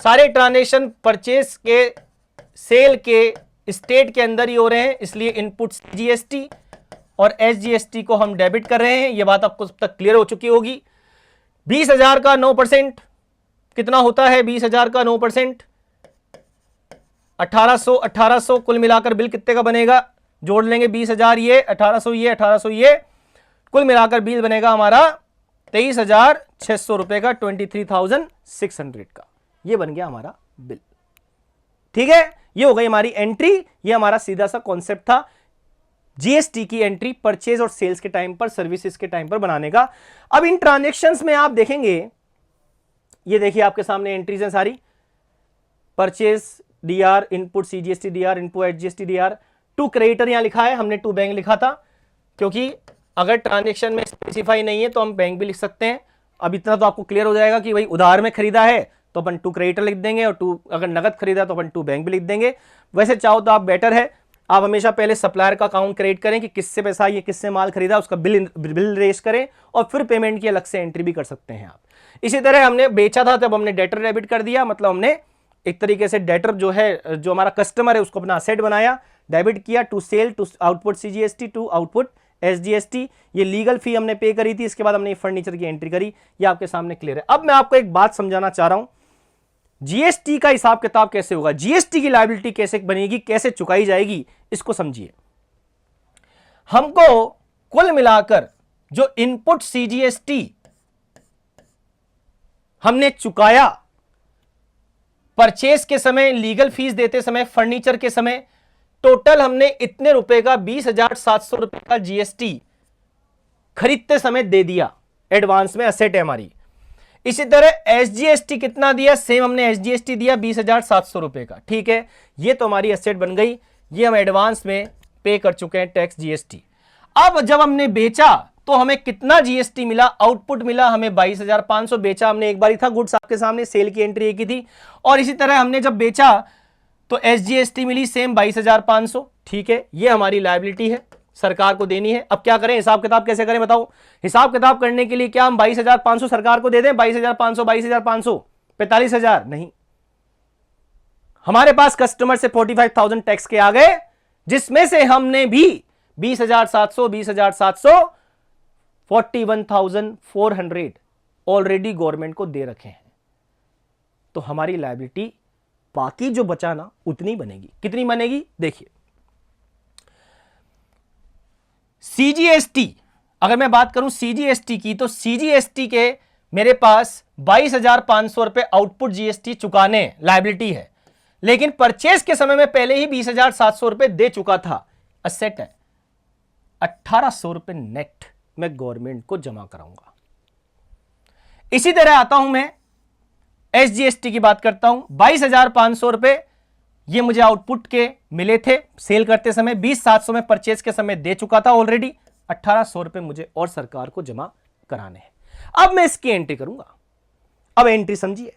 सारे ट्रांजेक्शन परचेस के, सेल के, स्टेट के अंदर ही हो रहे हैं, इसलिए इनपुट जीएसटी और एसजीएसटी को हम डेबिट कर रहे हैं। यह बात आपको अब तक क्लियर हो चुकी होगी। 20,000 का 9% कितना होता है, 20,000 का 9% 1800 कुल मिलाकर बिल कितने का बनेगा, जोड़ लेंगे 20,000 ये, 1800 ये, 1800 ये, कुल मिलाकर बिल बनेगा हमारा 23,600 रुपए का, 23,600 का। ये बन गया हमारा बिल। ठीक है, ये हो गई हमारी एंट्री। ये हमारा सीधा सा कॉन्सेप्ट था जीएसटी की एंट्री परचेज और सेल्स के टाइम पर, सर्विसेज के टाइम पर बनाने का। अब इन ट्रांजैक्शंस में आप देखेंगे, ये देखिए आपके सामने एंट्रीज हैं सारी, purchase DR, input CGST DR, input HGST DR, to creditor यहां लिखा है, हमने टू बैंक लिखा था, क्योंकि अगर ट्रांजैक्शन में स्पेसिफाई नहीं है तो हम बैंक भी लिख सकते हैं। अब इतना तो आपको क्लियर हो जाएगा कि भाई उधार में खरीदा है तो अपन टू क्रेडिटर लिख देंगे, और टू अगर नगद खरीदा तो अपन टू बैंक भी लिख देंगे। वैसे चाहो तो आप बेटर है, आप हमेशा पहले सप्लायर का अकाउंट क्रिएट करें कि किससे पैसा, ये किससे माल खरीदा, उसका बिल रेज करें, और फिर पेमेंट की अलग से एंट्री भी कर सकते हैं आप। इसी तरह हमने बेचा था तब हमने डेटर डेबिट कर दिया, मतलब हमने एक तरीके से डेटर जो है, जो हमारा कस्टमर है, उसको अपना असेट बनाया, डेबिट किया, to sale, to output CGST, to output SGST. ये लीगल फी हमने पे करी थी, इसके बाद हमने फर्नीचर की एंट्री करी। ये आपके सामने क्लियर है। अब मैं आपको एक बात समझाना चाह रहा हूं, जीएसटी का हिसाब किताब कैसे होगा, जीएसटी की लायबिलिटी कैसे बनेगी, कैसे चुकाई जाएगी, इसको समझिए। हमको कुल मिलाकर जो इनपुट सीजीएसटी हमने चुकाया परचेस के समय, लीगल फीस देते समय, फर्नीचर के समय, टोटल हमने इतने रुपए का 20,700 रुपए का जीएसटी खरीदते समय दे दिया, एडवांस में, असेट है हमारी। इसी तरह एसजीएसटी कितना दिया, सेम हमने एसजीएसटी दिया 20,700 रुपए का। ठीक है, ये तो हमारी असेट बन गई, ये हम एडवांस में पे कर चुके हैं टैक्स जीएसटी। अब जब हमने बेचा तो हमें कितना जीएसटी मिला, आउटपुट मिला हमें 22,500। बेचा हमने एक बार ही था, गुड्स आपके सामने, सेल की एंट्री एक ही थी। और इसी तरह हमने जब बेचा तो एसजीएसटी मिली सेम 22,500। ठीक है, ये हमारी लायबिलिटी है, सरकार को देनी है। अब क्या करें, हिसाब किताब कैसे करें बताओ। हिसाब किताब करने के लिए क्या हम 22,500 सरकार को दे दें, 22,500 22,500 45,000 नहीं, हमारे पास कस्टमर से 45,000 टैक्स के आ गए, जिसमें से हमने भी 20,700 41,400 ऑलरेडी गवर्नमेंट को दे रखे हैं। तो हमारी लायबिलिटी बाकी जो बचा ना उतनी बनेगी। कितनी बनेगी देखिए, सीजीएसटी अगर मैं बात करूं सीजीएसटी की, तो सीजीएसटी के मेरे पास 22,500 रुपए आउटपुट जीएसटी चुकाने लायबिलिटी है, लेकिन परचेज के समय में पहले ही 20,700 रुपए दे चुका था। असेट है 1,800 रुपए नेट मैं गवर्नमेंट को जमा कराऊंगा। इसी तरह आता हूं मैं एसजीएसटी की बात करता हूं, 22,500 रुपए ये मुझे आउटपुट के मिले थे सेल करते समय, 20,700 में परचेज के समय दे चुका था ऑलरेडी, 1,800 रुपए मुझे और सरकार को जमा कराने हैं। अब मैं इसकी एंट्री करूंगा। अब एंट्री समझिए,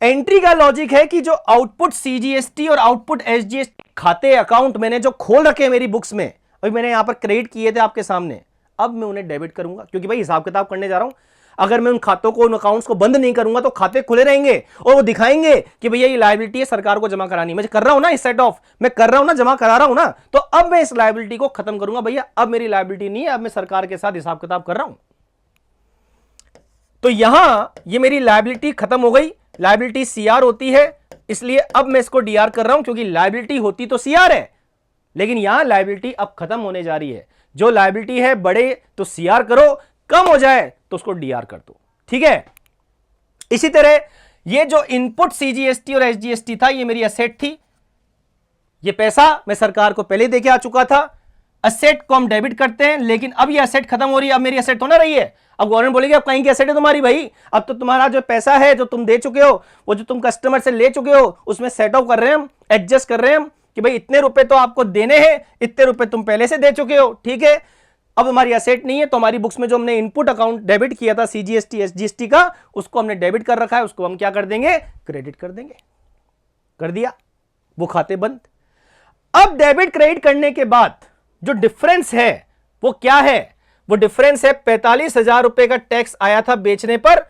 एंट्री का लॉजिक है कि जो आउटपुट सीजीएसटी और आउटपुट एसजीएसटी खाते अकाउंट मैंने जो खोल रखे मेरी बुक्स में, अभी मैंने यहां पर क्रेडिट किए थे आपके सामने, अब मैं उन्हें डेबिट करूंगा, क्योंकि भाई हिसाब किताब करने जा रहा हूं। अगर मैं उन खातों को, उन अकाउंट्स को बंद नहीं करूंगा तो खाते खुले रहेंगे और वो दिखाएंगे कि भैया ये लायबिलिटी है, सरकार को जमा करानी। मैं कर रहा हूं ना, इस सेट ऑफ मैं कर रहा हूं ना, जमा करा रहा हूं ना, तो अब मैं इस लायबिलिटी को खत्म करूंगा। भैया अब मेरी लायबिलिटी नहीं है, अब मैं सरकार के साथ हिसाब किताब कर रहा हूं। तो यहां ये मेरी लायबिलिटी खत्म हो गई। लायबिलिटी सीआर होती है, इसलिए अब मैं इसको डीआर कर रहा हूं, क्योंकि लायबिलिटी होती तो सीआर है, लेकिन यहां लायबिलिटी अब खत्म होने जा रही है। जो लायबिलिटी है बढ़े तो सीआर करो, कम हो जाए तो उसको डीआर कर दो, ठीक है। इसी तरह ये जो इनपुट सीजीएसटी और एसजीएसटी था, ये मेरी एसेट थी। ये पैसा मैं सरकार को पहले देके आ चुका था। एसेट को हम डेबिट करते हैं, लेकिन अब ये एसेट खत्म हो रही है, अब मेरी एसेट तो ना रही है। अब गवर्नमेंट बोलेगी अब कहीं की एसेट है तुम्हारी भाई, अब तो तुम्हारा जो पैसा है जो तुम दे चुके हो, वो जो तुम कस्टमर से ले चुके हो, उसमें सेट ऑफ कर रहे हैं हम, एडजस्ट कर रहे हैं हम कि भाई इतने रुपए तो आपको देने हैं, इतने रुपए तुम पहले से दे चुके हो, ठीक है। अब हमारी एसेट नहीं है, तो हमारी बुक्स में जो हमने इनपुट अकाउंट डेबिट किया था सीजीएसटी एसजीएसटी का, उसको हमने डेबिट कर रखा है, उसको हम क्या कर देंगे, क्रेडिट कर देंगे। कर दिया, वो खाते बंद। अब डेबिट क्रेडिट करने के बाद जो डिफरेंस है वो क्या है, वो डिफरेंस है 45,000 रुपए का टैक्स आया था बेचने पर,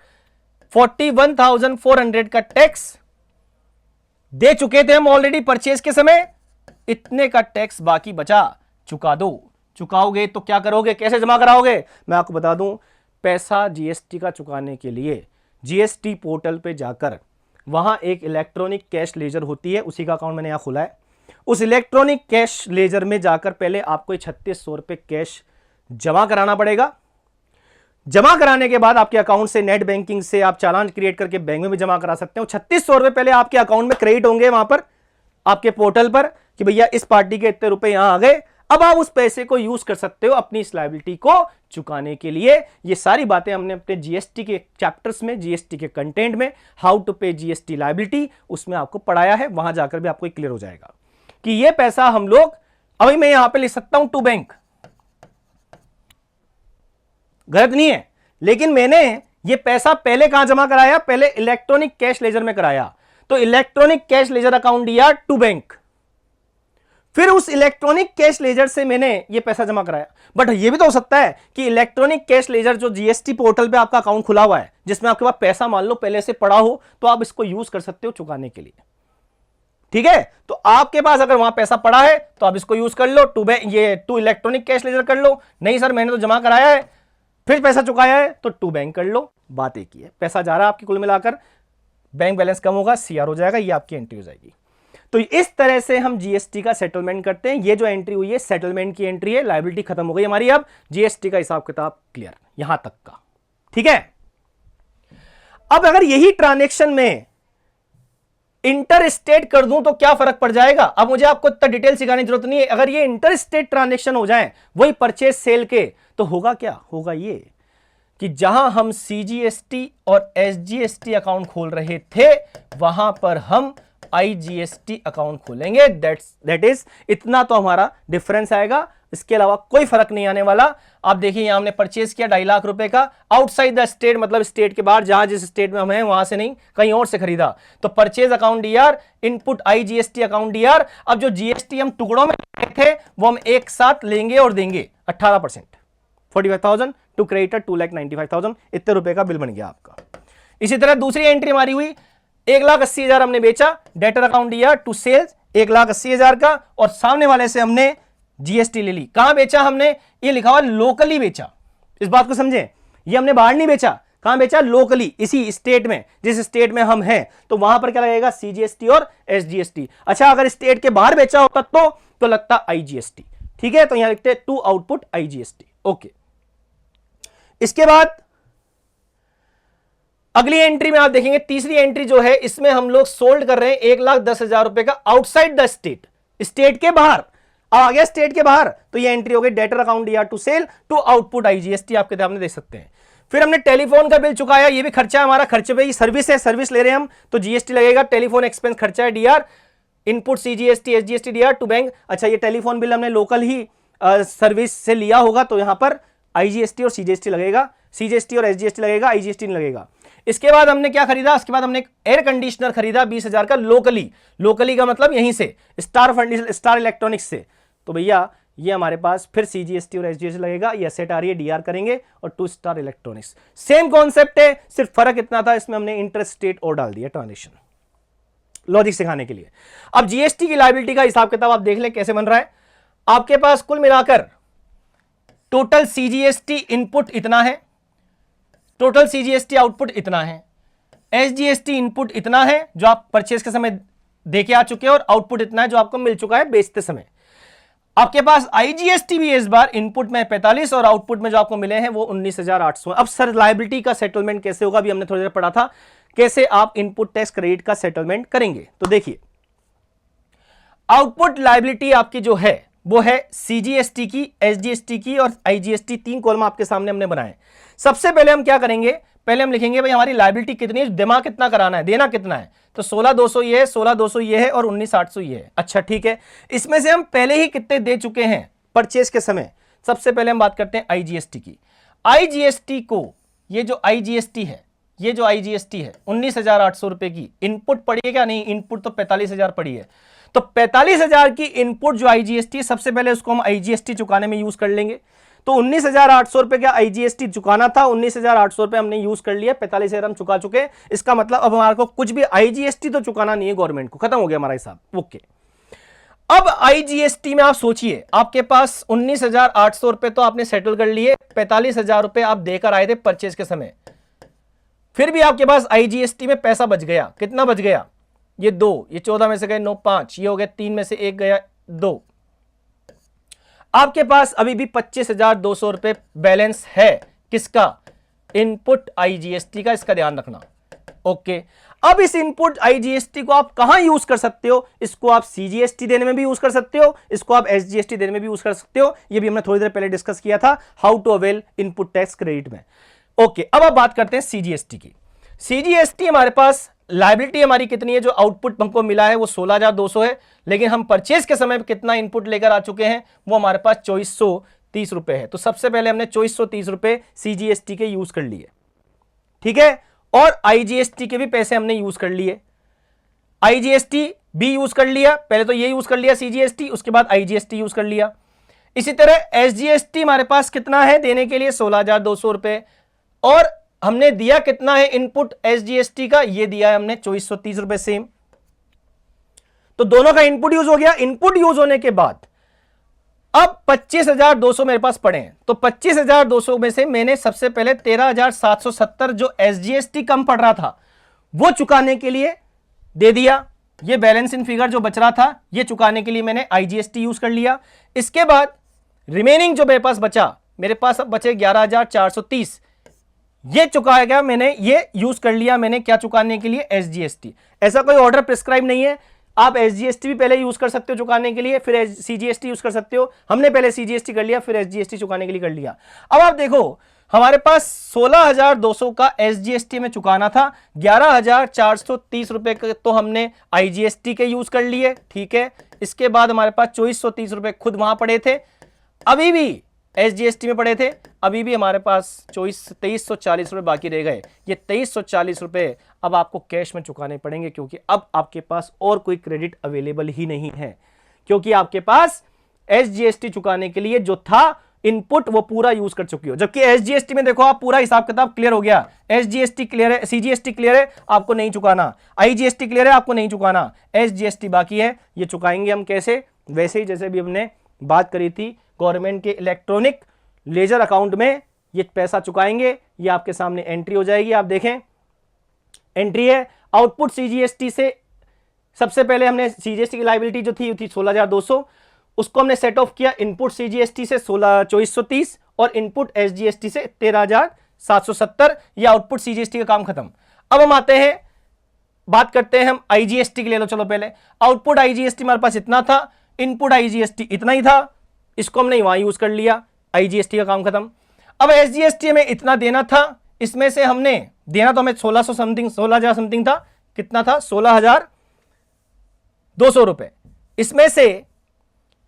41,400 का टैक्स दे चुके थे हम ऑलरेडी परचेज के समय, इतने का टैक्स बाकी बचा, चुका दो। चुकाओगे तो क्या करोगे, कैसे जमा कराओगे, मैं आपको बता दूं। पैसा जीएसटी का चुकाने के लिए जीएसटी पोर्टल पे जाकर वहां एक इलेक्ट्रॉनिक कैश लेजर होती है, उसी का अकाउंट मैंने यहां खोला है। उस इलेक्ट्रॉनिक कैश लेजर में जाकर पहले आपको 3,600 रुपए कैश जमा कराना पड़ेगा। जमा कराने के बाद आपके अकाउंट से नेट बैंकिंग से आप चालान क्रिएट करके बैंक में भी जमा करा सकते हो। 3,600 रुपए पहले आपके अकाउंट में क्रेडिट होंगे वहां पर आपके पोर्टल पर कि भैया इस पार्टी के इतने रुपए यहां आ गए। अब आप उस पैसे को यूज कर सकते हो अपनी इस लायबिलिटी को चुकाने के लिए। ये सारी बातें हमने अपने जीएसटी के चैप्टर्स में, जीएसटी के कंटेंट में, हाउ टू पे जीएसटी लायबिलिटी, उसमें आपको पढ़ाया है। वहां जाकर भी आपको क्लियर हो जाएगा कि ये पैसा हम लोग, अभी मैं यहां पे लिख सकता हूं टू बैंक, गलत नहीं है, लेकिन मैंने ये पैसा पहले कहां जमा कराया, पहले इलेक्ट्रॉनिक कैश लेजर में कराया। तो इलेक्ट्रॉनिक कैश लेजर अकाउंट दिया टू बैंक, फिर उस इलेक्ट्रॉनिक कैश लेजर से मैंने ये पैसा जमा कराया। बट ये भी तो हो सकता है कि इलेक्ट्रॉनिक कैश लेजर जो जीएसटी पोर्टल पे आपका अकाउंट खुला हुआ है, जिसमें आपके पास पैसा मान लो पहले से पड़ा हो, तो आप इसको यूज कर सकते हो चुकाने के लिए, ठीक है। तो आपके पास अगर वहां पैसा पड़ा है तो आप इसको यूज कर लो, टू इलेक्ट्रॉनिक कैश लेजर कर लो। नहीं सर मैंने तो जमा कराया है फिर पैसा चुकाया है, तो टू बैंक कर लो। बात एक ही है, पैसा जा रहा है आपकी, कुल मिलाकर बैंक बैलेंस कम होगा, सीआर हो जाएगा, ये आपकी एंट्री हो जाएगी। तो इस तरह से हम जीएसटी का सेटलमेंट करते हैं। ये जो एंट्री हुई है सेटलमेंट की एंट्री है, लायबिलिटी खत्म हो गई हमारी, अब जीएसटी का हिसाब किताब क्लियर यहां तक का, ठीक है। अब अगर यही ट्रांजैक्शन में इंटर स्टेट कर दूं तो क्या फर्क पड़ जाएगा। अब मुझे आपको इतना डिटेल सिखाने की जरूरत नहीं है। अगर ये इंटर स्टेट ट्रांजैक्शन हो जाए वही परचेज सेल के, तो होगा क्या, होगा ये कि जहां हम सीजीएसटी और एसजीएसटी अकाउंट खोल रहे थे वहां पर हम आईजीएसटी अकाउंट खोलेंगे। दैट इज, इतना तो हमारा डिफरेंस आएगा, इसके अलावा कोई फर्क नहीं आने वाला। आप देखिए यहां हमने परचेज किया 2.5 लाख रुपए का, आउटसाइड द स्टेट, मतलब स्टेट के बाहर, जहां जिस स्टेट में हम हैं वहां से नहीं, कहीं और से खरीदा, तो purchase account D R, input IGST account DR. अब जो जीएसटी हम टुकड़ों में थे वो हम एक साथ लेंगे और देंगे 18%, 45,000 टू क्रेडिटर 2,95,000, इतने रुपए का बिल बन गया आपका। इसी तरह दूसरी एंट्री हमारी हुई 1,80,000 हमने बेचा, डेटर अकाउंट दिया टू सेल्स 1,80,000 का, और सामने वाले से हमने जीएसटी ले ली। कहां बेचा हमने? ये लिखा हुआ लोकली बेचा, इस बात को समझे, ये हमने बाहर नहीं बेचा, कहां बेचा? लोकली, इसी स्टेट में, जिस स्टेट में हम हैं, तो वहां पर क्या लगेगा? सीजीएसटी और एसजीएसटी। अच्छा, अगर स्टेट के बाहर बेचा होता तो लगता आईजीएसटी। ठीक है, तो यहां लिखते हैं टू आउटपुट आईजीएसटी। ओके, इसके बाद अगली एंट्री में आप देखेंगे, तीसरी एंट्री जो है, इसमें हम लोग सोल्ड कर रहे हैं 1,10,000 रुपए का आउटसाइड द स्टेट, स्टेट के बाहर। आ गया स्टेट के बाहर, तो ये एंट्री हो गई डेटर अकाउंट या to sale to output IGST, आपके सामने देख सकते हैं। फिर हमने टेलीफोन का बिल चुकाया, ये भी खर्चा हमारा, खर्चे पे ही सर्विस है, सर्विस ले रहे हैं हम, तो जीएसटी लगेगा। टेलीफोन एक्सपेंस खर्चा है, DR, input CGST SGST DR to bank. अच्छा, ये टेलीफोन बिल हमने लोकल ही सर्विस से लिया होगा, तो यहां पर आईजीएसटी और सीजीएसटी लगेगा, सीजीएसटी और एसजीएसटी लगेगा, आईजीएसटी नहीं लगेगा। इसके बाद हमने क्या खरीदा? इसके बाद हमने एक एयर कंडीशनर खरीदा 20,000 का लोकली। लोकली का मतलब यहीं से, स्टार इलेक्ट्रॉनिक्स से। तो भैया ये हमारे पास फिर सीजीएसटी और एसजीएसटी लगेगा, ये एसेट आ रही है, डीआर करेंगे, और to star electronics same concept है, सिर्फ फर्क इतना था, इसमें हमने इंटरेस्ट स्टेट और डाल दिया, ट्रांजेक्शन लॉजिक सिखाने के लिए। अब जीएसटी की लायबिलिटी का हिसाब किताब आप देख लें कैसे बन रहा है। आपके पास कुल मिलाकर टोटल सीजीएसटी इनपुट इतना है, टोटल सीजीएसटी आउटपुट इतना है, एसजीएसटी इनपुट इतना है जो आप परचेज के समय देके आ चुके हैं, और आउटपुट इतना है जो आपको मिल चुका है बेचते समय। आपके पास आईजीएसटी भी इस बार इनपुट में 45 और आउटपुट में जो आपको मिले हैं वो 19,800। अब सर लायबिलिटी का सेटलमेंट कैसे होगा? अभी हमने थोड़ी देर पढ़ा था कैसे आप इनपुट टैक्स क्रेडिट का सेटलमेंट करेंगे। तो देखिए, आउटपुट लायबिलिटी आपकी जो है वो है सीजीएसटी की, एसजीएसटी की और आईजीएसटी, 3 कॉलम आपके सामने हमने बनाए। सबसे पहले हम क्या करेंगे? पहले हम लिखेंगे भाई हमारी लायबिलिटी कितनी है, जमा कितना कराना है, देना कितना है। तो 16,200 ये है, 16,200 ये है और 19,800 ये है। अच्छा ठीक है, इसमें से हम पहले ही कितने दे चुके हैं परचेज के समय? सबसे पहले हम बात करते हैं आईजीएसटी की। आईजीएसटी को, ये जो आईजीएसटी है, ये जो आईजीएसटी है 19,800 रुपए की इनपुट पड़ी है क्या? नहीं, इनपुट तो 45,000 पड़ी है। तो 45,000 की इनपुट जो आईजीएसटी, सबसे पहले उसको हम आईजीएसटी चुकाने में यूज कर लेंगे। तो 19,800 रुपए का आईजीएसटी चुकाना था, 19,800 रुपए हमने यूज कर लिया, 45,000 हम चुका चुके। इसका मतलब अब हमारे को कुछ भी आईजीएसटी तो चुकाना नहीं है गवर्नमेंट को, खत्म हो गया हमारा हिसाब। ओके, अब आईजीएसटी में आप सोचिए, आपके पास 19,800 रुपए तो आपने सेटल कर लिए, 45,000 रुपए आप देकर आए थे परचेज के समय, फिर भी आपके पास आईजीएसटी में पैसा बच गया। कितना बच गया? ये 2, ये 14 में से गए 9, 5, ये हो गया 3 में से 1 गया 2। आपके पास अभी भी 25,200 रुपए बैलेंस है, किसका? इनपुट आईजीएसटी का, इसका ध्यान रखना। ओके, अब इस इनपुट आईजीएसटी को आप कहां यूज कर सकते हो? इसको आप सीजीएसटी देने में भी यूज कर सकते हो, इसको आप एसजीएसटी देने में भी यूज कर सकते हो। ये भी हमने थोड़ी देर पहले डिस्कस किया था, how to avail input tax credit में। ओके, अब आप बात करते हैं सीजीएसटी की। सीजीएसटी हमारे पास लायबिलिटी हमारी कितनी है? जो आउटपुट हमको मिला है वो 16,200 है, लेकिन हम परचेज के समय कितना इनपुट लेकर आ चुके हैं? वो हमारे पास 2430 रुपए है। तो सबसे पहले हमने 2430 रुपए सीजीएसटी के यूज कर लिए, ठीक है, और आईजीएसटी के भी पैसे हमने यूज कर लिए। आईजीएसटी भी यूज कर लिया, पहले तो ये यूज कर लिया सीजीएसटी, उसके बाद आईजीएसटी यूज कर लिया। इसी तरह एसजीएसटी हमारे पास कितना है देने के लिए? 16,200 रुपए, और हमने दिया कितना है इनपुट एसजीएसटी का? ये दिया है हमने 2430 रुपए सेम। तो दोनों का इनपुट यूज हो गया। इनपुट यूज होने के बाद अब 25,200 मेरे पास पड़े हैं, तो 25,200 में से मैंने सबसे पहले 13,770 जो एसजीएसटी कम पड़ रहा था वो चुकाने के लिए दे दिया। ये बैलेंस इन फिगर जो बच रहा था ये चुकाने के लिए मैंने आईजीएसटी यूज कर लिया। इसके बाद रिमेनिंग जो मेरे पास बचा, मेरे पास अब बचे 11,430, ये चुकाया गया, मैंने ये यूज कर लिया मैंने क्या चुकाने के लिए? एसजीएसटी। ऐसा कोई ऑर्डर प्रिस्क्राइब नहीं है, आप एसजीएसटी भी पहले यूज कर सकते हो चुकाने के लिए, फिर सीजीएसटी यूज कर सकते हो। हमने पहले सीजीएसटी कर लिया, फिर एसजीएसटी चुकाने के लिए कर लिया। अब आप देखो हमारे पास 16,200 का एसजीएसटी में चुकाना था, 11,430 रुपए तो हमने आईजीएसटी के यूज कर लिए, ठीक है। इसके बाद हमारे पास 2430 रुपए खुद वहां पड़े थे, अभी भी एसजीएसटी में पड़े थे, अभी भी हमारे पास 2340 रुपए बाकी रह गए। ये 2340 रुपए अब आपको कैश में चुकाने पड़ेंगे, क्योंकि अब आपके पास और कोई क्रेडिट अवेलेबल ही नहीं है, क्योंकि आपके पास एसजीएसटी चुकाने के लिए जो था इनपुट वो पूरा यूज कर चुकी हो। जबकि एसजीएसटी में देखो आप पूरा हिसाब किताब क्लियर हो गया, एसजीएसटी क्लियर है, सीजीएसटी क्लियर है, आपको नहीं चुकाना, आईजीएसटी क्लियर है, आपको नहीं चुकाना, एसजीएसटी बाकी है। ये चुकाएंगे हम कैसे? वैसे ही जैसे भी हमने बात करी थी, गवर्नमेंट के इलेक्ट्रॉनिक लेजर अकाउंट में ये पैसा चुकाएंगे। ये आपके सामने एंट्री हो जाएगी, आप देखें एंट्री है आउटपुट सीजीएसटी से। सबसे पहले हमने सीजीएसटी की लायबिलिटी जो थी 16,200, उसको हमने सेट ऑफ किया इनपुट सीजीएसटी से 2430 और इनपुट एसजीएसटी से 13,770। ये आउटपुट सीजीएसटी का काम खत्म। अब हम आते हैं, बात करते हैं हम आईजीएसटी के ले लो। चलो पहले आउटपुट आईजीएसटी हमारे पास इतना था, इनपुट आईजीएसटी इतना ही था, इसको हमने वहां यूज कर लिया, आईजीएसटी का काम खत्म। अब एसजीएसटी में इतना देना था, इसमें से हमने देना तो हमें 1600 समथिंग, 16,000 समथिंग था, कितना था? 16,200 रुपए। इसमें से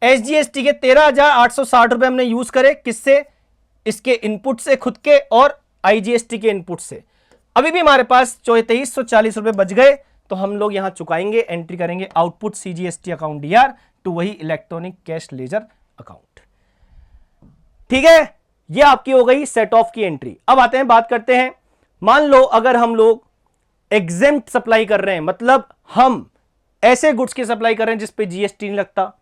एसजीएसटी के 13,860 रुपए हमने यूज करे, किससे? इसके इनपुट से खुद के और आईजीएसटी के इनपुट से। अभी भी हमारे पास 2340 रुपए बच गए, तो हम लोग यहां चुकाएंगे, एंट्री करेंगे output CGST account DR to वही इलेक्ट्रॉनिक कैश लेजर अकाउंट। ठीक है, ये आपकी हो गई सेट ऑफ की एंट्री। अब आते हैं, बात करते हैं, मान लो अगर हम लोग एग्जेम्प्ट सप्लाई कर रहे हैं, मतलब हम ऐसे गुड्स की सप्लाई कर रहे हैं जिस पे जीएसटी नहीं लगता,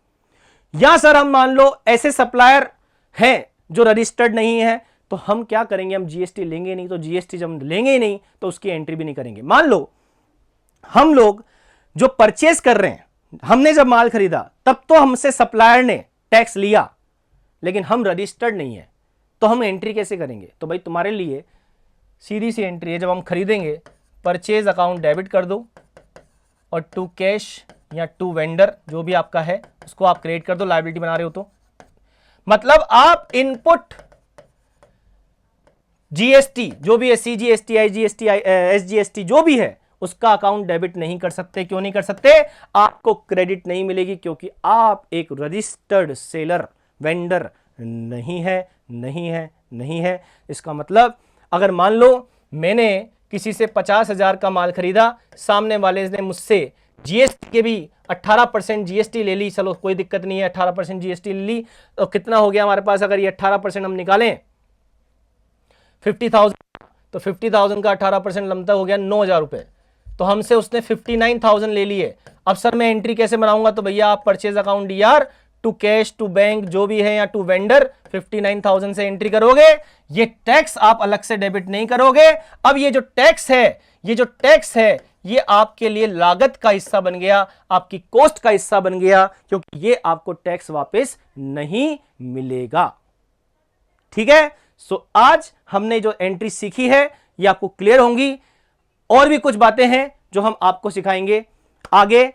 या सर हम मान लो ऐसे सप्लायर हैं जो रजिस्टर्ड नहीं है, तो हम क्या करेंगे? हम जीएसटी लेंगे नहीं। तो जीएसटी जब लेंगे ही नहीं तो उसकी एंट्री भी नहीं करेंगे। मान लो हम लोग जो परचेस कर रहे हैं, हमने जब माल खरीदा तब तो हमसे सप्लायर ने टैक्स लिया, लेकिन हम रजिस्टर्ड नहीं है, तो हम एंट्री कैसे करेंगे? तो भाई तुम्हारे लिए सीधी सी एंट्री है, जब हम खरीदेंगे परचेज अकाउंट डेबिट कर दो और टू कैश या टू वेंडर जो भी आपका है उसको आप क्रेडिट कर दो, लायबिलिटी बना रहे हो तो। मतलब आप इनपुट जीएसटी जो भी है, सीजीएसटी, आईजीएसटी, एसजीएसटी जो भी है, उसका अकाउंट डेबिट नहीं कर सकते। क्यों नहीं कर सकते? आपको क्रेडिट नहीं मिलेगी, क्योंकि आप एक रजिस्टर्ड सेलर वेंडर नहीं है, नहीं है, नहीं है। इसका मतलब अगर मान लो मैंने किसी से 50,000 का माल खरीदा, सामने वाले ने मुझसे जीएसटी के भी 18% जीएसटी ले ली, चलो कोई दिक्कत नहीं है, 18% जीएसटी ले ली, तो कितना हो गया हमारे पास? अगर ये 18% हम निकालें 50,000, तो 50,000 का 18% लमता हो गया 9,000 रुपए। तो हमसे उसने 59,000 ले लिए। अब सर मैं एंट्री कैसे बनाऊंगा? तो भैया आप purchase account DR to cash to bank जो भी है या टू वेंडर 59,000 से एंट्री करोगे। ये टैक्स आप अलग से डेबिट नहीं करोगे। अब ये जो टैक्स है ये आपके लिए लागत का हिस्सा बन गया, आपकी कॉस्ट का हिस्सा बन गया, क्योंकि ये आपको टैक्स वापस नहीं मिलेगा। ठीक है, सो आज हमने जो एंट्री सीखी है ये आपको क्लियर होंगी। और भी कुछ बातें हैं जो हम आपको सिखाएंगे आगे,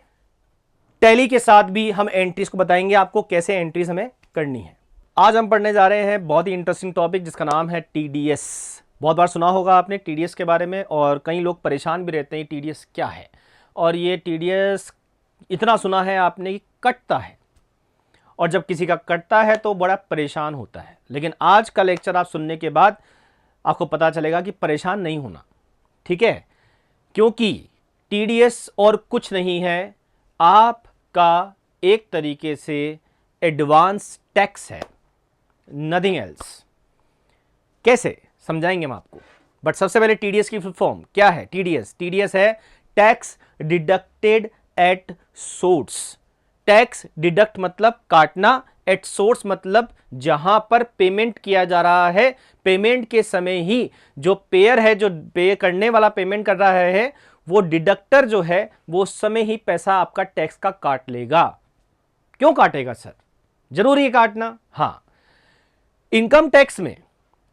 टैली के साथ भी हम एंट्रीज को बताएंगे आपको कैसे एंट्रीज हमें करनी है। आज हम पढ़ने जा रहे हैं बहुत ही इंटरेस्टिंग टॉपिक जिसका नाम है टीडीएस। बहुत बार सुना होगा आपने टीडीएस के बारे में, और कई लोग परेशान भी रहते हैं टीडीएस क्या है। और ये टीडीएस इतना सुना है आपने कि कटता है, और जब किसी का कटता है तो बड़ा परेशान होता है। लेकिन आज का लेक्चर आप सुनने के बाद आपको पता चलेगा कि परेशान नहीं होना, ठीक है, क्योंकि टीडीएस और कुछ नहीं है, आपका एक तरीके से एडवांस टैक्स है, नथिंग एल्स। कैसे समझाएंगे हम आपको, बट सबसे पहले टीडीएस की फुल फॉर्म क्या है? टीडीएस है tax deducted at source. Tax deduct मतलब काटना, एट सोर्स मतलब जहां पर पेमेंट किया जा रहा है, पेमेंट के समय ही जो पेयर है, जो पे करने वाला पेमेंट कर रहा है, वो डिडक्टर जो है वो उस समय ही पैसा आपका टैक्स का काट लेगा। क्यों काटेगा सर? जरूरी है काटना? हाँ, इनकम टैक्स में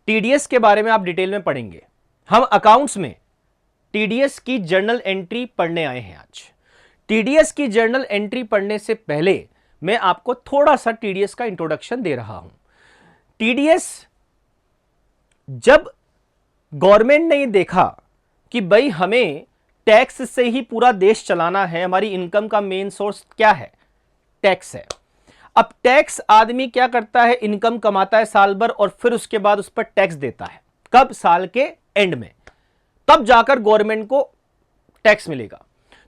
टीडीएस के बारे में आप डिटेल में पढ़ेंगे। हम अकाउंट्स में टीडीएस की जर्नल एंट्री पढ़ने आए हैं आज। टीडीएस की जर्नल एंट्री पढ़ने से पहले मैं आपको थोड़ा सा टीडीएस का इंट्रोडक्शन दे रहा हूं। टीडीएस जब गवर्नमेंट ने देखा कि भाई हमें टैक्स से ही पूरा देश चलाना है, हमारी इनकम का मेन सोर्स क्या है? टैक्स है। अब टैक्स आदमी क्या करता है? इनकम कमाता है साल भर और फिर उसके बाद उस पर टैक्स देता है। कब? साल के एंड में, तब जाकर गवर्नमेंट को टैक्स मिलेगा।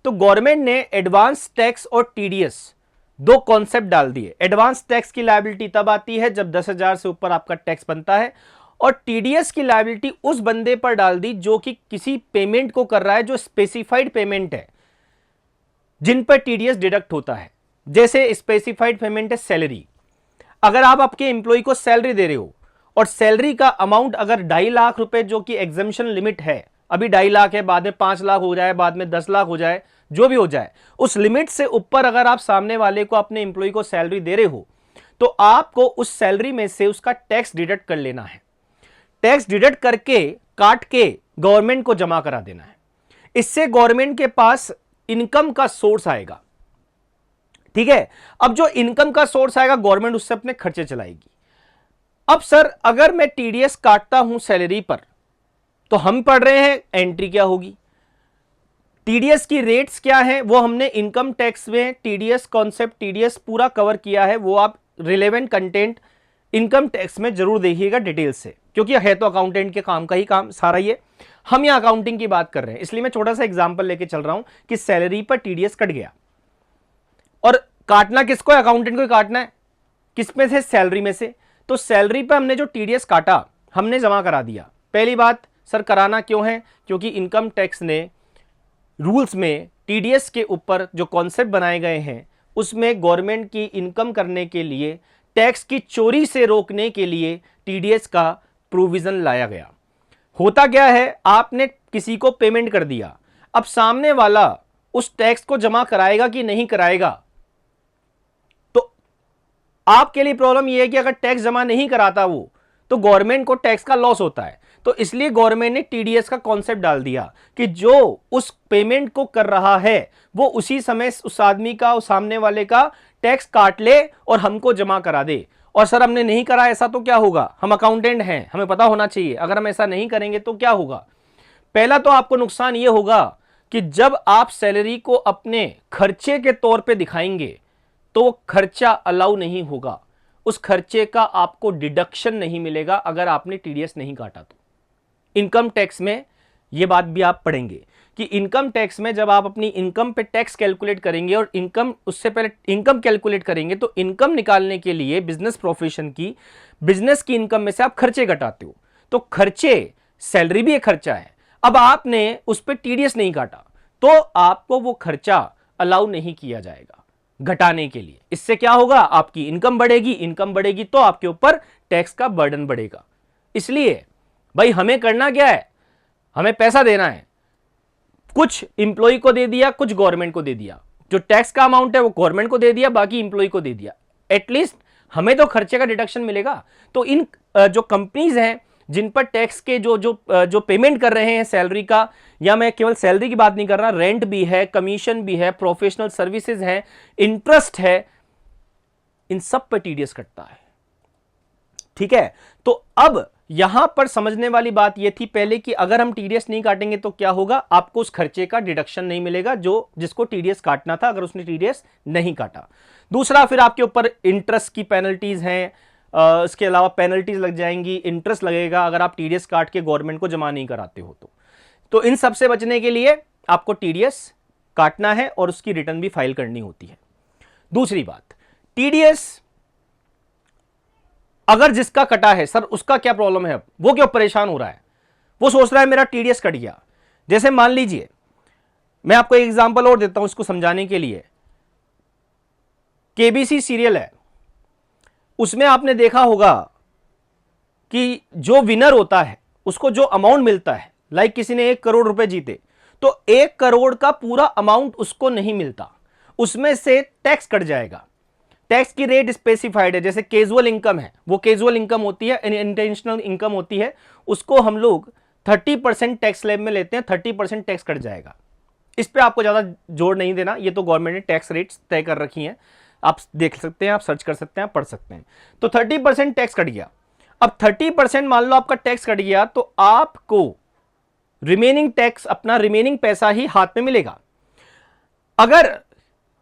तो गवर्नमेंट ने एडवांस टैक्स और टीडीएस दो कॉन्सेप्ट डाल दिए। एडवांस टैक्स की लायबिलिटी तब आती है जब 10,000 से ऊपर आपका टैक्स बनता है, और टीडीएस की लायबिलिटी उस बंदे पर डाल दी जो कि किसी पेमेंट को कर रहा है, जो स्पेसिफाइड पेमेंट है जिन पर टीडीएस डिडक्ट होता है। जैसे स्पेसिफाइड पेमेंट है सैलरी। अगर आप आपके एम्प्लॉय को सैलरी दे रहे हो और सैलरी का अमाउंट अगर 2.5 लाख रुपए जो कि एग्जम्पशन लिमिट है, अभी 2.5 लाख है, बाद में 5 लाख हो जाए, बाद में 10 लाख हो जाए, जो भी हो जाए, उस लिमिट से ऊपर अगर आप सामने वाले को, अपने एम्प्लॉय को सैलरी दे रहे हो, तो आपको उस सैलरी में से उसका टैक्स डिडक्ट कर लेना है। टैक्स डिडक्ट करके काट के गवर्नमेंट को जमा करा देना है। इससे गवर्नमेंट के पास इनकम का सोर्स आएगा। ठीक है, अब जो इनकम का सोर्स आएगा गवर्नमेंट उससे अपने खर्चे चलाएगी। अब सर अगर मैं टीडीएस काटता हूं सैलरी पर, तो हम पढ़ रहे हैं एंट्री क्या होगी, टीडीएस की रेट्स क्या है, वो हमने इनकम टैक्स में टीडीएस कॉन्सेप्ट, टीडीएस पूरा कवर किया है। वो आप रिलेवेंट कंटेंट इनकम टैक्स में जरूर देखिएगा डिटेल से, क्योंकि है तो अकाउंटेंट के काम का ही काम सारा ये। हम यहां अकाउंटिंग की बात कर रहे हैं, इसलिए मैं छोटा सा एग्जांपल लेके चल रहा हूं कि सैलरी पर टीडीएस कट गया, और काटना किसको है, अकाउंटेंट को काटना है। किस में से, सैलरी में से। तो सैलरी पर हमने जो टीडीएस काटा हमने जमा करा दिया। पहली बात, सर कराना क्यों है, क्योंकि इनकम टैक्स ने रूल्स में टीडीएस के ऊपर जो कॉन्सेप्ट बनाए गए हैं उसमें गवर्नमेंट की इनकम करने के लिए, टैक्स की चोरी से रोकने के लिए टीडीएस का प्रोविजन लाया गया। होता क्या है, आपने किसी को पेमेंट कर दिया, अब सामने वाला उस टैक्स को जमा कराएगा कि नहीं कराएगा, तो आपके लिए प्रॉब्लम यह है कि अगर टैक्स जमा नहीं कराता वो, तो गवर्नमेंट को टैक्स का लॉस होता है। तो इसलिए गवर्नमेंट ने टीडीएस का कॉन्सेप्ट डाल दिया कि जो उस पेमेंट को कर रहा है वो उसी समय उस आदमी का, उस सामने वाले का टैक्स काट ले और हमको जमा करा दे। और सर हमने नहीं करा ऐसा तो क्या होगा, हम अकाउंटेंट हैं, हमें पता होना चाहिए, अगर हम ऐसा नहीं करेंगे तो क्या होगा। पहला तो आपको नुकसान यह होगा कि जब आप सैलरी को अपने खर्चे के तौर पे दिखाएंगे तो वो खर्चा अलाउ नहीं होगा, उस खर्चे का आपको डिडक्शन नहीं मिलेगा अगर आपने टीडीएस नहीं काटा तो। इनकम टैक्स में यह बात भी आप पढ़ेंगे कि इनकम टैक्स में जब आप अपनी इनकम पे टैक्स कैलकुलेट करेंगे और इनकम, उससे पहले इनकम कैलकुलेट करेंगे, तो इनकम निकालने के लिए बिजनेस प्रोफेशन की, बिजनेस की इनकम में से आप खर्चे घटाते हो। तो खर्चे, सैलरी भी एक खर्चा है, अब आपने उस पर टीडीएस नहीं काटा तो आपको वो खर्चा अलाउ नहीं किया जाएगा घटाने के लिए। इससे क्या होगा, आपकी इनकम बढ़ेगी, इनकम बढ़ेगी तो आपके ऊपर टैक्स का बर्डन बढ़ेगा। इसलिए भाई हमें करना क्या है, हमें पैसा देना है, कुछ इंप्लॉय को दे दिया, कुछ गवर्नमेंट को दे दिया, जो टैक्स का अमाउंट है वो गवर्नमेंट को दे दिया, बाकी इंप्लॉय को दे दिया, एटलीस्ट हमें तो खर्चे का डिडक्शन मिलेगा। तो इन जो कंपनीज हैं जिन पर टैक्स के जो पेमेंट कर रहे हैं सैलरी का, या मैं केवल सैलरी की बात नहीं कर रहा, रेंट भी है, कमीशन भी है, प्रोफेशनल सर्विसेज है, इंटरेस्ट है, इन सब पर टीडीएस कटता है। ठीक है, तो अब यहां पर समझने वाली बात यह थी पहले कि अगर हम टीडीएस नहीं काटेंगे तो क्या होगा, आपको उस खर्चे का डिडक्शन नहीं मिलेगा जो जिसको टीडीएस काटना था, अगर उसने टीडीएस नहीं काटा। दूसरा, फिर आपके ऊपर इंटरेस्ट की पेनल्टीज हैं, इसके अलावा पेनल्टीज लग जाएंगी, इंटरेस्ट लगेगा अगर आप टीडीएस काट के गवर्नमेंट को जमा नहीं कराते हो तो इन सब से बचने के लिए आपको टीडीएस काटना है और उसकी रिटर्न भी फाइल करनी होती है। दूसरी बात, टीडीएस अगर जिसका कटा है, सर उसका क्या प्रॉब्लम है, अब वो क्यों परेशान हो रहा है, वो सोच रहा है मेरा टीडीएस कट गया। जैसे मान लीजिए, मैं आपको एक एग्जांपल और देता हूं इसको समझाने के लिए। केबीसी सीरियल है, उसमें आपने देखा होगा कि जो विनर होता है उसको जो अमाउंट मिलता है, लाइक किसी ने 1 करोड़ रुपए जीते तो 1 करोड़ का पूरा अमाउंट उसको नहीं मिलता, उसमें से टैक्स कट जाएगा। टैक्स की रेट स्पेसिफाइड है, जैसे कैजुअल इनकम है, वो कैजुअल इनकम होती है, इंटेंशनल इनकम होती है, उसको हम लोग 30% टैक्स स्लैब में लेते हैं, 30% टैक्स कट जाएगा। इस पे आपको ज्यादा जोर नहीं देना, ये तो गवर्नमेंट ने टैक्स रेट्स तय कर रखी हैं, आप देख सकते हैं, आप सर्च कर सकते हैं, आप पढ़ सकते हैं। तो 30% टैक्स कट गया। अब 30% मान लो आपका टैक्स कट गया तो आपको रिमेनिंग टैक्स, अपना रिमेनिंग पैसा ही हाथ में मिलेगा। अगर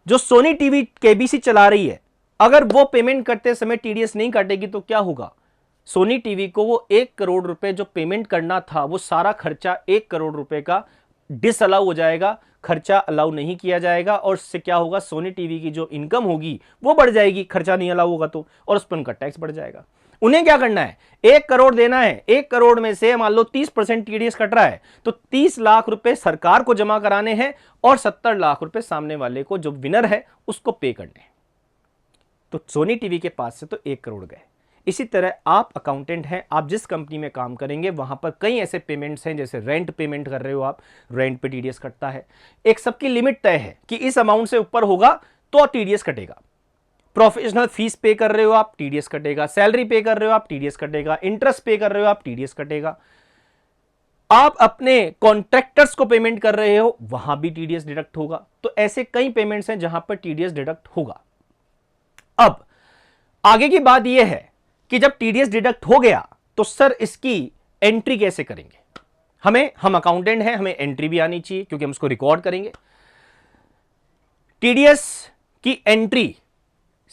जो सोनी टीवी केबीसी चला रही है, अगर वो पेमेंट करते समय टीडीएस नहीं काटेगी तो क्या होगा, सोनी टीवी को वो 1 करोड़ रुपए जो पेमेंट करना था, वो सारा खर्चा 1 करोड़ रुपए का डिसअलाउ हो जाएगा, खर्चा अलाउ नहीं किया जाएगा, और उससे क्या होगा, सोनी टीवी की जो इनकम होगी वो बढ़ जाएगी, खर्चा नहीं अलाउ होगा तो, और उस पर उनका टैक्स बढ़ जाएगा। उन्हें क्या करना है, 1 करोड़ देना है, 1 करोड़ में से मान लो 30% टीडीएस कट रहा है, तो 30 लाख रुपए सरकार को जमा कराने हैं और 70 लाख रुपए सामने वाले को, जो विनर है उसको पे करने हैं। तो सोनी टीवी के पास से तो 1 करोड़ गए। इसी तरह आप अकाउंटेंट हैं, आप जिस कंपनी में काम करेंगे वहां पर कई ऐसे पेमेंट्स हैं, जैसे रेंट पेमेंट कर रहे हो आप, रेंट पे टीडीएस कटता है। एक सबकी लिमिट तय है कि इस अमाउंट से ऊपर होगा तो टीडीएस कटेगा। प्रोफेशनल फीस पे कर रहे हो आप, टीडीएस कटेगा। सैलरी पे कर रहे हो आप, टीडीएस कटेगा। इंटरेस्ट पे कर रहे हो आप, टीडीएस कटेगा। आप अपने कॉन्ट्रैक्टर्स को पेमेंट कर रहे हो, वहां भी टीडीएस डिडक्ट होगा। तो ऐसे कई पेमेंट्स हैं जहां पर टीडीएस डिडक्ट होगा। अब आगे की बात यह है कि जब टीडीएस डिडक्ट हो गया तो सर इसकी एंट्री कैसे करेंगे। हम अकाउंटेंट हैं, हमें एंट्री भी आनी चाहिए क्योंकि हम उसको रिकॉर्ड करेंगे। टीडीएस की एंट्री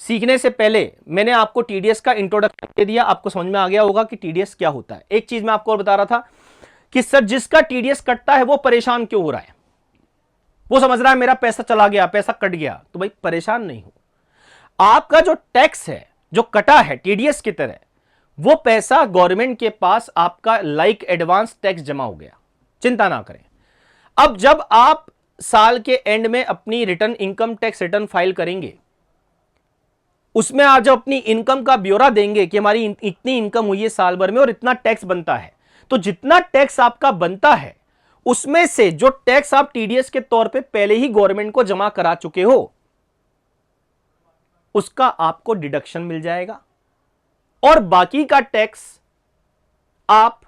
सीखने से पहले मैंने आपको टीडीएस का इंट्रोडक्शन दे दिया, आपको समझ में आ गया होगा कि टीडीएस क्या होता है। एक चीज मैं आपको और बता रहा था कि सर जिसका टीडीएस कटता है वो परेशान क्यों हो रहा है, वो समझ रहा है मेरा पैसा चला गया, पैसा कट गया। तो भाई परेशान नहीं हो, आपका जो टैक्स है जो कटा है टीडीएस की तरह, वो पैसा गवर्नमेंट के पास आपका लाइक एडवांस टैक्स जमा हो गया, चिंता ना करें। अब जब आप साल के एंड में अपनी return, income tax return file करेंगे, उसमें आप जब अपनी इनकम का ब्यौरा देंगे कि हमारी इतनी इनकम हुई है साल भर में और इतना टैक्स बनता है, तो जितना टैक्स आपका बनता है उसमें से जो टैक्स आप टीडीएस के तौर पे पहले ही गवर्नमेंट को जमा करा चुके हो, उसका आपको डिडक्शन मिल जाएगा और बाकी का टैक्स आप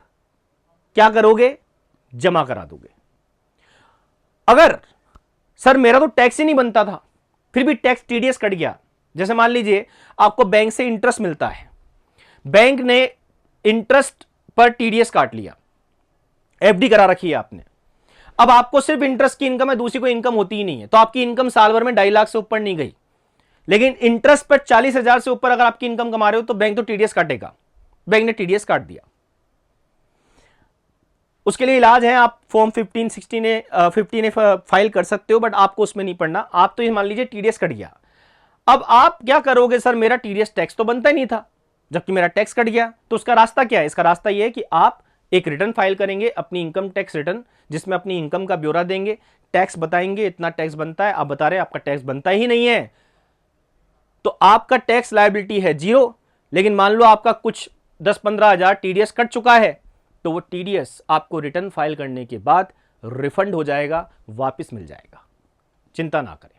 क्या करोगे, जमा करा दोगे। अगर सर मेरा तो टैक्स ही नहीं बनता था फिर भी टैक्स टीडीएस कट गया, जैसे मान लीजिए आपको बैंक से इंटरेस्ट मिलता है, बैंक ने इंटरेस्ट पर टीडीएस काट लिया, एफडी करा रखी है आपने, अब आपको सिर्फ इंटरेस्ट की इनकम है, दूसरी कोई इनकम होती ही नहीं है, तो आपकी इनकम साल भर में 2.5 लाख से ऊपर नहीं गई, लेकिन इंटरेस्ट पर 40,000 से ऊपर अगर आपकी इनकम कमा रहे हो तो बैंक तो टीडीएस काटेगा। बैंक ने टीडीएस काट दिया, उसके लिए इलाज है, आप फॉर्म 15 फाइल कर सकते हो, बट आपको उसमें नहीं पढ़ना। आप तो ये मान लीजिए टीडीएस कट गया, अब आप क्या करोगे, सर मेरा टीडीएस टैक्स तो बनता ही नहीं था जबकि मेरा टैक्स कट गया। तो उसका रास्ता क्या है, इसका रास्ता यह है कि आप एक रिटर्न फाइल करेंगे, अपनी इनकम टैक्स रिटर्न, जिसमें अपनी इनकम का ब्यौरा देंगे, टैक्स बताएंगे, इतना टैक्स बनता है, आप बता रहे हैं आपका टैक्स बनता ही नहीं है, तो आपका टैक्स लायबिलिटी है 0। लेकिन मान लो आपका कुछ 10-15 हजार टीडीएस कट चुका है, तो वो टीडीएस आपको रिटर्न फाइल करने के बाद रिफंड हो जाएगा, वापस मिल जाएगा, चिंता ना करें।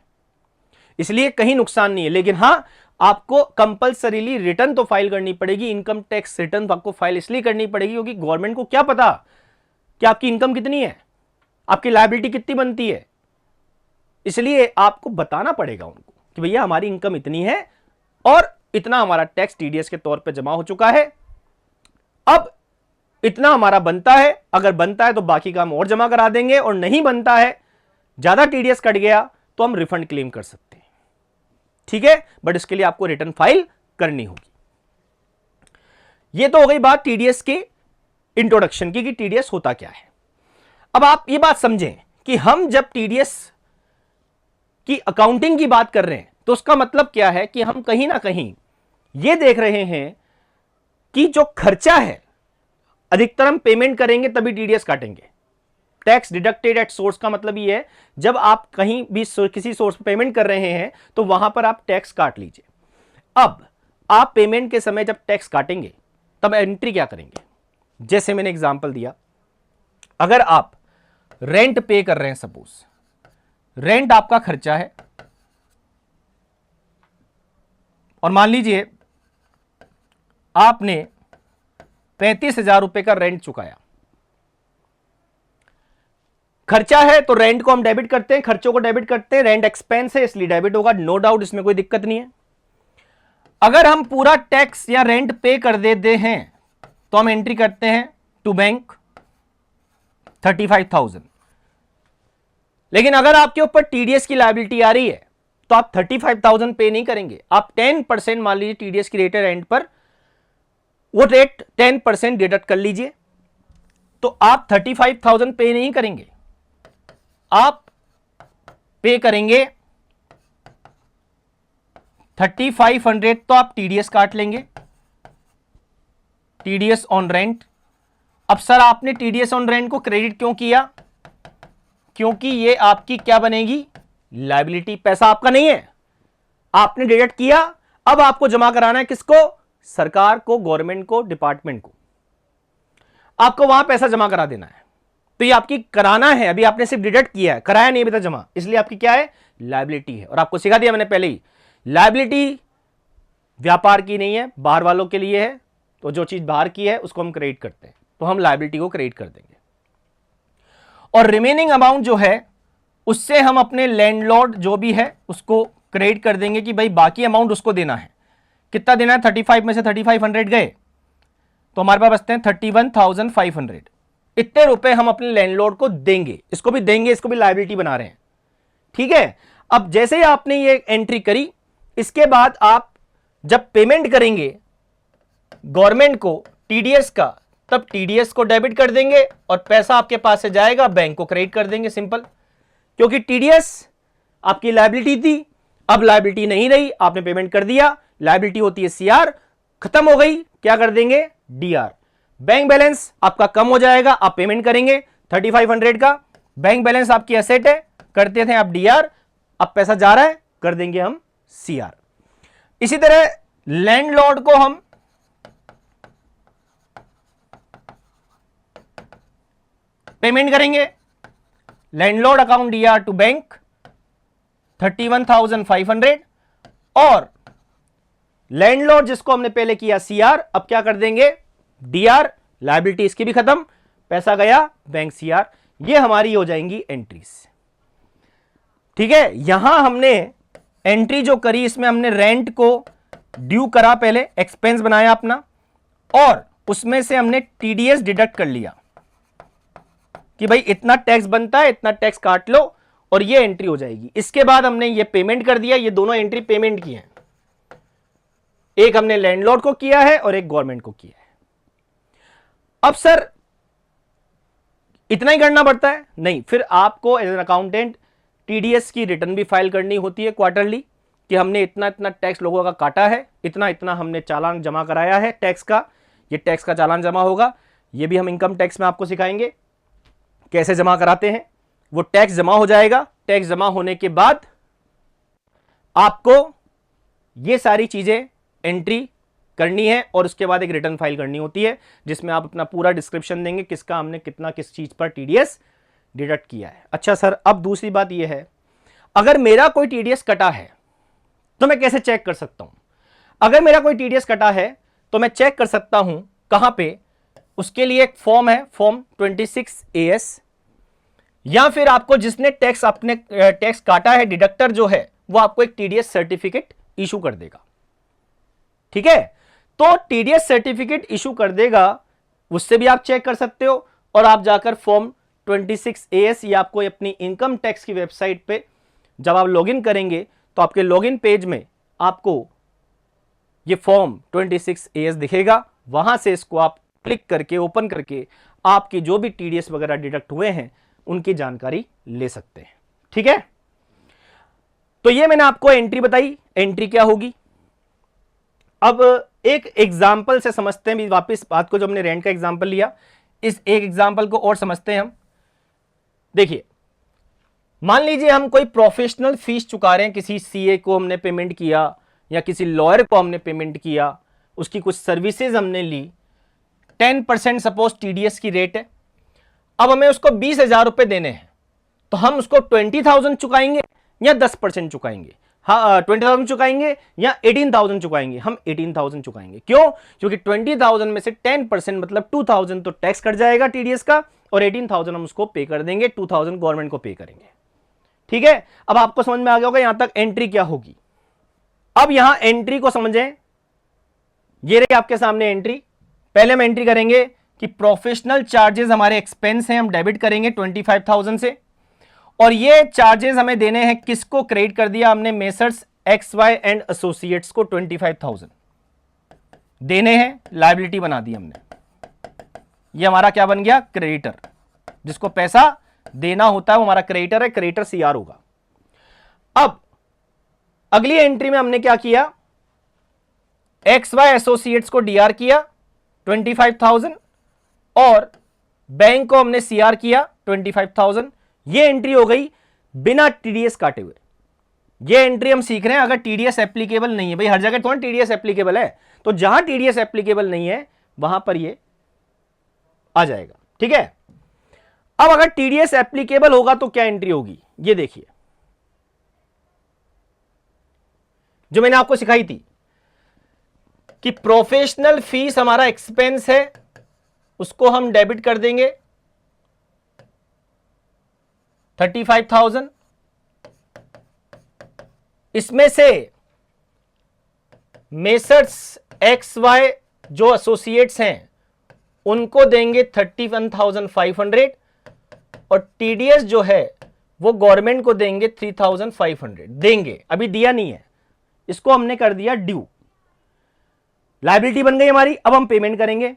इसलिए कहीं नुकसान नहीं है, लेकिन हां आपको कंपलसरीली रिटर्न तो फाइल करनी पड़ेगी। इनकम टैक्स रिटर्न आपको फाइल इसलिए करनी पड़ेगी क्योंकि गवर्नमेंट को क्या पता कि आपकी इनकम कितनी है, आपकी लायबिलिटी कितनी बनती है, इसलिए आपको बताना पड़ेगा उनको कि भैया हमारी इनकम इतनी है और इतना हमारा टैक्स टीडीएस के तौर पे जमा हो चुका है, अब इतना हमारा बनता है, अगर बनता है तो बाकी का हम और जमा करा देंगे, और नहीं बनता है, ज्यादा टीडीएस कट गया तो हम रिफंड क्लेम कर सकते हैं, ठीक है। बट इसके लिए आपको रिटर्न फाइल करनी होगी। यह तो हो गई बात टीडीएस के इंट्रोडक्शन की कि टीडीएस होता क्या है। अब आप यह बात समझें कि हम जब टीडीएस की अकाउंटिंग की बात कर रहे हैं तो उसका मतलब क्या है कि हम कहीं ना कहीं यह देख रहे हैं कि जो खर्चा है अधिकतर हम पेमेंट करेंगे तभी टीडीएस काटेंगे। टैक्स डिडक्टेड एट सोर्स का मतलब ये है जब आप कहीं भी किसी सोर्स पर पेमेंट कर रहे हैं तो वहां पर आप टैक्स काट लीजिए। अब आप पेमेंट के समय जब टैक्स काटेंगे तब एंट्री क्या करेंगे, जैसे मैंने एग्जांपल दिया, अगर आप रेंट पे कर रहे हैं, सपोज रेंट आपका खर्चा है और मान लीजिए आपने 35,000 रुपए का रेंट चुकाया, खर्चा है तो रेंट को हम डेबिट करते हैं, खर्चों को डेबिट करते हैं, रेंट एक्सपेंस है इसलिए डेबिट होगा, नो डाउट, इसमें कोई दिक्कत नहीं है। अगर हम पूरा टैक्स या रेंट पे कर देते हैं तो हम एंट्री करते हैं टू बैंक 35,000। लेकिन अगर आपके ऊपर टीडीएस की लायबिलिटी आ रही है तो आप 35,000 पे नहीं करेंगे, आप 10%, मान लीजिए टीडीएस की रेट है रेंट पर, वो रेट 10% डिडक्ट कर लीजिए, तो आप 35,000 पे नहीं करेंगे, आप पे करेंगे 3500, तो आप टीडीएस काट लेंगे, टीडीएस ऑन रेंट। अब सर आपने टीडीएस ऑन रेंट को क्रेडिट क्यों किया? क्योंकि ये आपकी क्या बनेगी? लायबिलिटी। पैसा आपका नहीं है, आपने डिडक्ट किया, अब आपको जमा कराना है किसको? सरकार को, गवर्नमेंट को, डिपार्टमेंट को। आपको वहां पैसा जमा करा देना है, तो ये आपकी कराना है। अभी आपने सिर्फ डिडक्ट किया है, कराया नहीं अभी तक जमा, इसलिए आपकी क्या है? लायबिलिटी है। और आपको सिखा दिया मैंने पहले ही, लायबिलिटी व्यापार की नहीं है, बाहर वालों के लिए है। तो जो चीज बाहर की है उसको हम क्रेडिट करते हैं, तो हम लायबिलिटी को क्रेडिट कर देंगे। और रिमेनिंग अमाउंट जो है उससे हम अपने लैंडलॉर्ड जो भी है उसको क्रेडिट कर देंगे कि भाई बाकी अमाउंट उसको देना है। कितना देना है? 35 में से 3500 गए, तो हमारे पास बचते हैं 31,500। इतने रुपए हम अपने लैंडलॉर्ड को देंगे, इसको भी देंगे, इसको भी लायबिलिटी बना रहे हैं। ठीक है। अब जैसे ही आपने ये एंट्री करी, इसके बाद आप जब पेमेंट करेंगे गवर्नमेंट को टीडीएस का, तब टीडीएस को डेबिट कर देंगे और पैसा आपके पास से जाएगा, बैंक को क्रेडिट कर देंगे। सिंपल। क्योंकि टीडीएस आपकी लायबिलिटी थी, अब लायबिलिटी नहीं रही, आपने पेमेंट कर दिया, लायबिलिटी होती है सीआर, खत्म हो गई, क्या कर देंगे? डीआर। बैंक बैलेंस आपका कम हो जाएगा, आप पेमेंट करेंगे 3500 का, बैंक बैलेंस आपकी एसेट है, करते थे आप डीआर, अब पैसा जा रहा है, कर देंगे हम सीआर। इसी तरह लैंडलॉर्ड को हम पेमेंट करेंगे, landlord account DR to bank 31,500, और लैंडलॉर्ड जिसको हमने पहले किया सीआर, अब क्या कर देंगे? डीआर, लायबिलिटी इसकी भी खत्म, पैसा गया बैंक सीआर। ये हमारी हो जाएंगी एंट्रीज। ठीक है। यहां हमने एंट्री जो करी, इसमें हमने रेंट को ड्यू करा, पहले एक्सपेंस बनाया अपना, और उसमें से हमने टीडीएस डिडक्ट कर लिया कि भाई इतना टैक्स बनता है, इतना टैक्स काट लो, और ये एंट्री हो जाएगी। इसके बाद हमने ये पेमेंट कर दिया, ये दोनों एंट्री पेमेंट की हैं, एक हमने लैंडलॉर्ड को किया है और एक गवर्नमेंट को किया है। अब सर इतना ही करना पड़ता है? नहीं, फिर आपको एज एन अकाउंटेंट टीडीएस की रिटर्न भी फाइल करनी होती है क्वार्टरली, कि हमने इतना इतना टैक्स लोगों का काटा है, इतना इतना हमने चालान जमा कराया है टैक्स का, ये टैक्स का चालान जमा होगा। ये भी हम इनकम टैक्स में आपको सिखाएंगे कैसे जमा कराते हैं। वो टैक्स जमा हो जाएगा, टैक्स जमा होने के बाद आपको ये सारी चीजें एंट्री करनी है, और उसके बाद एक रिटर्न फाइल करनी होती है जिसमें आप अपना पूरा डिस्क्रिप्शन देंगे, किसका हमने कितना किस चीज पर टीडीएस डिडक्ट किया है। अच्छा सर, अब दूसरी बात यह है, अगर मेरा कोई टीडीएस कटा है तो मैं कैसे चेक कर सकता हूं? अगर मेरा कोई टीडीएस कटा है तो मैं चेक कर सकता हूं कहां पे? उसके लिए एक फॉर्म है, फॉर्म 26AS, या फिर आपको जिसने टैक्स अपने टैक्स काटा है, डिडक्टर जो है, वो आपको एक टीडीएस सर्टिफिकेट इशू कर देगा। ठीक है। तो टीडीएस सर्टिफिकेट इशू कर देगा, उससे भी आप चेक कर सकते हो, और आप जाकर फॉर्म 26AS, ये आपको अपनी इनकम टैक्स की वेबसाइट पे जब आप लॉगिन करेंगे तो आपके लॉगिन पेज में आपको ये फॉर्म 26AS दिखेगा, वहां से इसको आप क्लिक करके ओपन करके आपकी जो भी टीडीएस वगैरह डिडक्ट हुए हैं उनकी जानकारी ले सकते हैं। ठीक है। तो ये मैंने आपको एंट्री बताई, एंट्री क्या होगी। अब एक एग्जाम्पल से समझते हैं वापस बात को, जो हमने रेंट का एग्जाम्पल लिया, इस एक एग्जाम्पल को और समझते हैं हम। देखिए, मान लीजिए हम कोई प्रोफेशनल फीस चुका रहे हैं, किसी सीए को हमने पेमेंट किया या किसी लॉयर को हमने पेमेंट किया, उसकी कुछ सर्विसेज हमने ली, 10% सपोज टीडीएस की रेट है। अब हमें उसको 20,000 रुपए देने हैं, तो हम उसको 20,000 चुकाएंगे या 10% चुकाएंगे? हाँ, 20,000 चुकाएंगे या 18,000 चुकाएंगे? हम 18,000 चुकाएंगे। क्यों? क्योंकि 20,000 में से 10% मतलब 2,000 तो टैक्स कट जाएगा टीडीएस का, और 18,000 हम उसको पे कर देंगे, 2,000 गवर्नमेंट को पे करेंगे। ठीक है। अब आपको समझ में आ गया होगा यहां तक एंट्री क्या होगी। अब यहां एंट्री को समझें, ये रही आपके सामने एंट्री। पहले हम एंट्री करेंगे कि प्रोफेशनल चार्जेस हमारे एक्सपेंस हैं, हम डेबिट करेंगे 25,000 से, और ये चार्जेस हमें देने हैं किसको? क्रेडिट कर दिया हमने मेसर्स XY एंड एसोसिएट्स को 25,000 देने हैं, लायबिलिटी बना दी हमने। ये हमारा क्या बन गया? क्रेडिटर, जिसको पैसा देना होता है वो हमारा क्रेडिटर है, क्रेडिटर सीआर होगा। अब अगली एंट्री में हमने क्या किया, एक्स वाई एसोसिएट्स को डीआर किया 25,000 और बैंक को हमने सीआर किया 25,000। ये एंट्री हो गई बिना टीडीएस काटे हुए। ये एंट्री हम सीख रहे हैं, अगर टीडीएस एप्लीकेबल नहीं है, भाई हर जगह थोड़ा टीडीएस एप्लीकेबल है, तो जहां टीडीएस एप्लीकेबल नहीं है वहां पर ये आ जाएगा, ठीक है। अब अगर टीडीएस एप्लीकेबल होगा तो क्या एंट्री होगी, ये देखिए जो मैंने आपको सिखाई थी कि प्रोफेशनल फीस हमारा एक्सपेंस है, उसको हम डेबिट कर देंगे 35,000। इसमें से मेसर्स एक्स वाई जो एसोसिएट्स हैं उनको देंगे 31,500 और टीडीएस जो है वो गवर्नमेंट को देंगे 3,500 देंगे। अभी दिया नहीं है, इसको हमने कर दिया ड्यू, लायबिलिटी बन गई हमारी। अब हम पेमेंट करेंगे।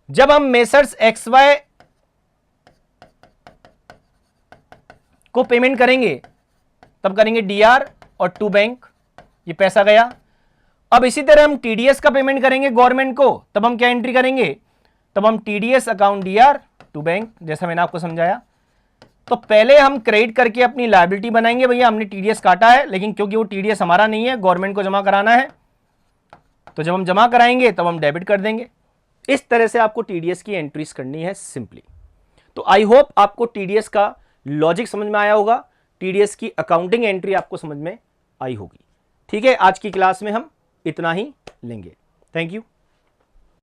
जब हम मेसर्स एक्स वाई को पेमेंट करेंगे तब करेंगे डीआर और टू बैंक, ये पैसा गया। अब इसी तरह हम टीडीएस का पेमेंट करेंगे गवर्नमेंट को, तब हम क्या एंट्री करेंगे, तब हम TDS account DR to bank, जैसा मैंने आपको समझाया। तो पहले हम क्रेडिट करके अपनी लायबिलिटी बनाएंगे, भैया हमने टीडीएस काटा है, लेकिन क्योंकि वो टीडीएस हमारा नहीं है, गवर्नमेंट को जमा कराना है, तो जब हम जमा कराएंगे तब हम डेबिट कर देंगे। इस तरह से आपको टीडीएस की एंट्रीज करनी है सिंपली। तो आई होप आपको टीडीएस का लॉजिक समझ में आया होगा, टीडीएस की अकाउंटिंग एंट्री आपको समझ में आई होगी। ठीक है, आज की क्लास में हम इतना ही लेंगे। Thank you.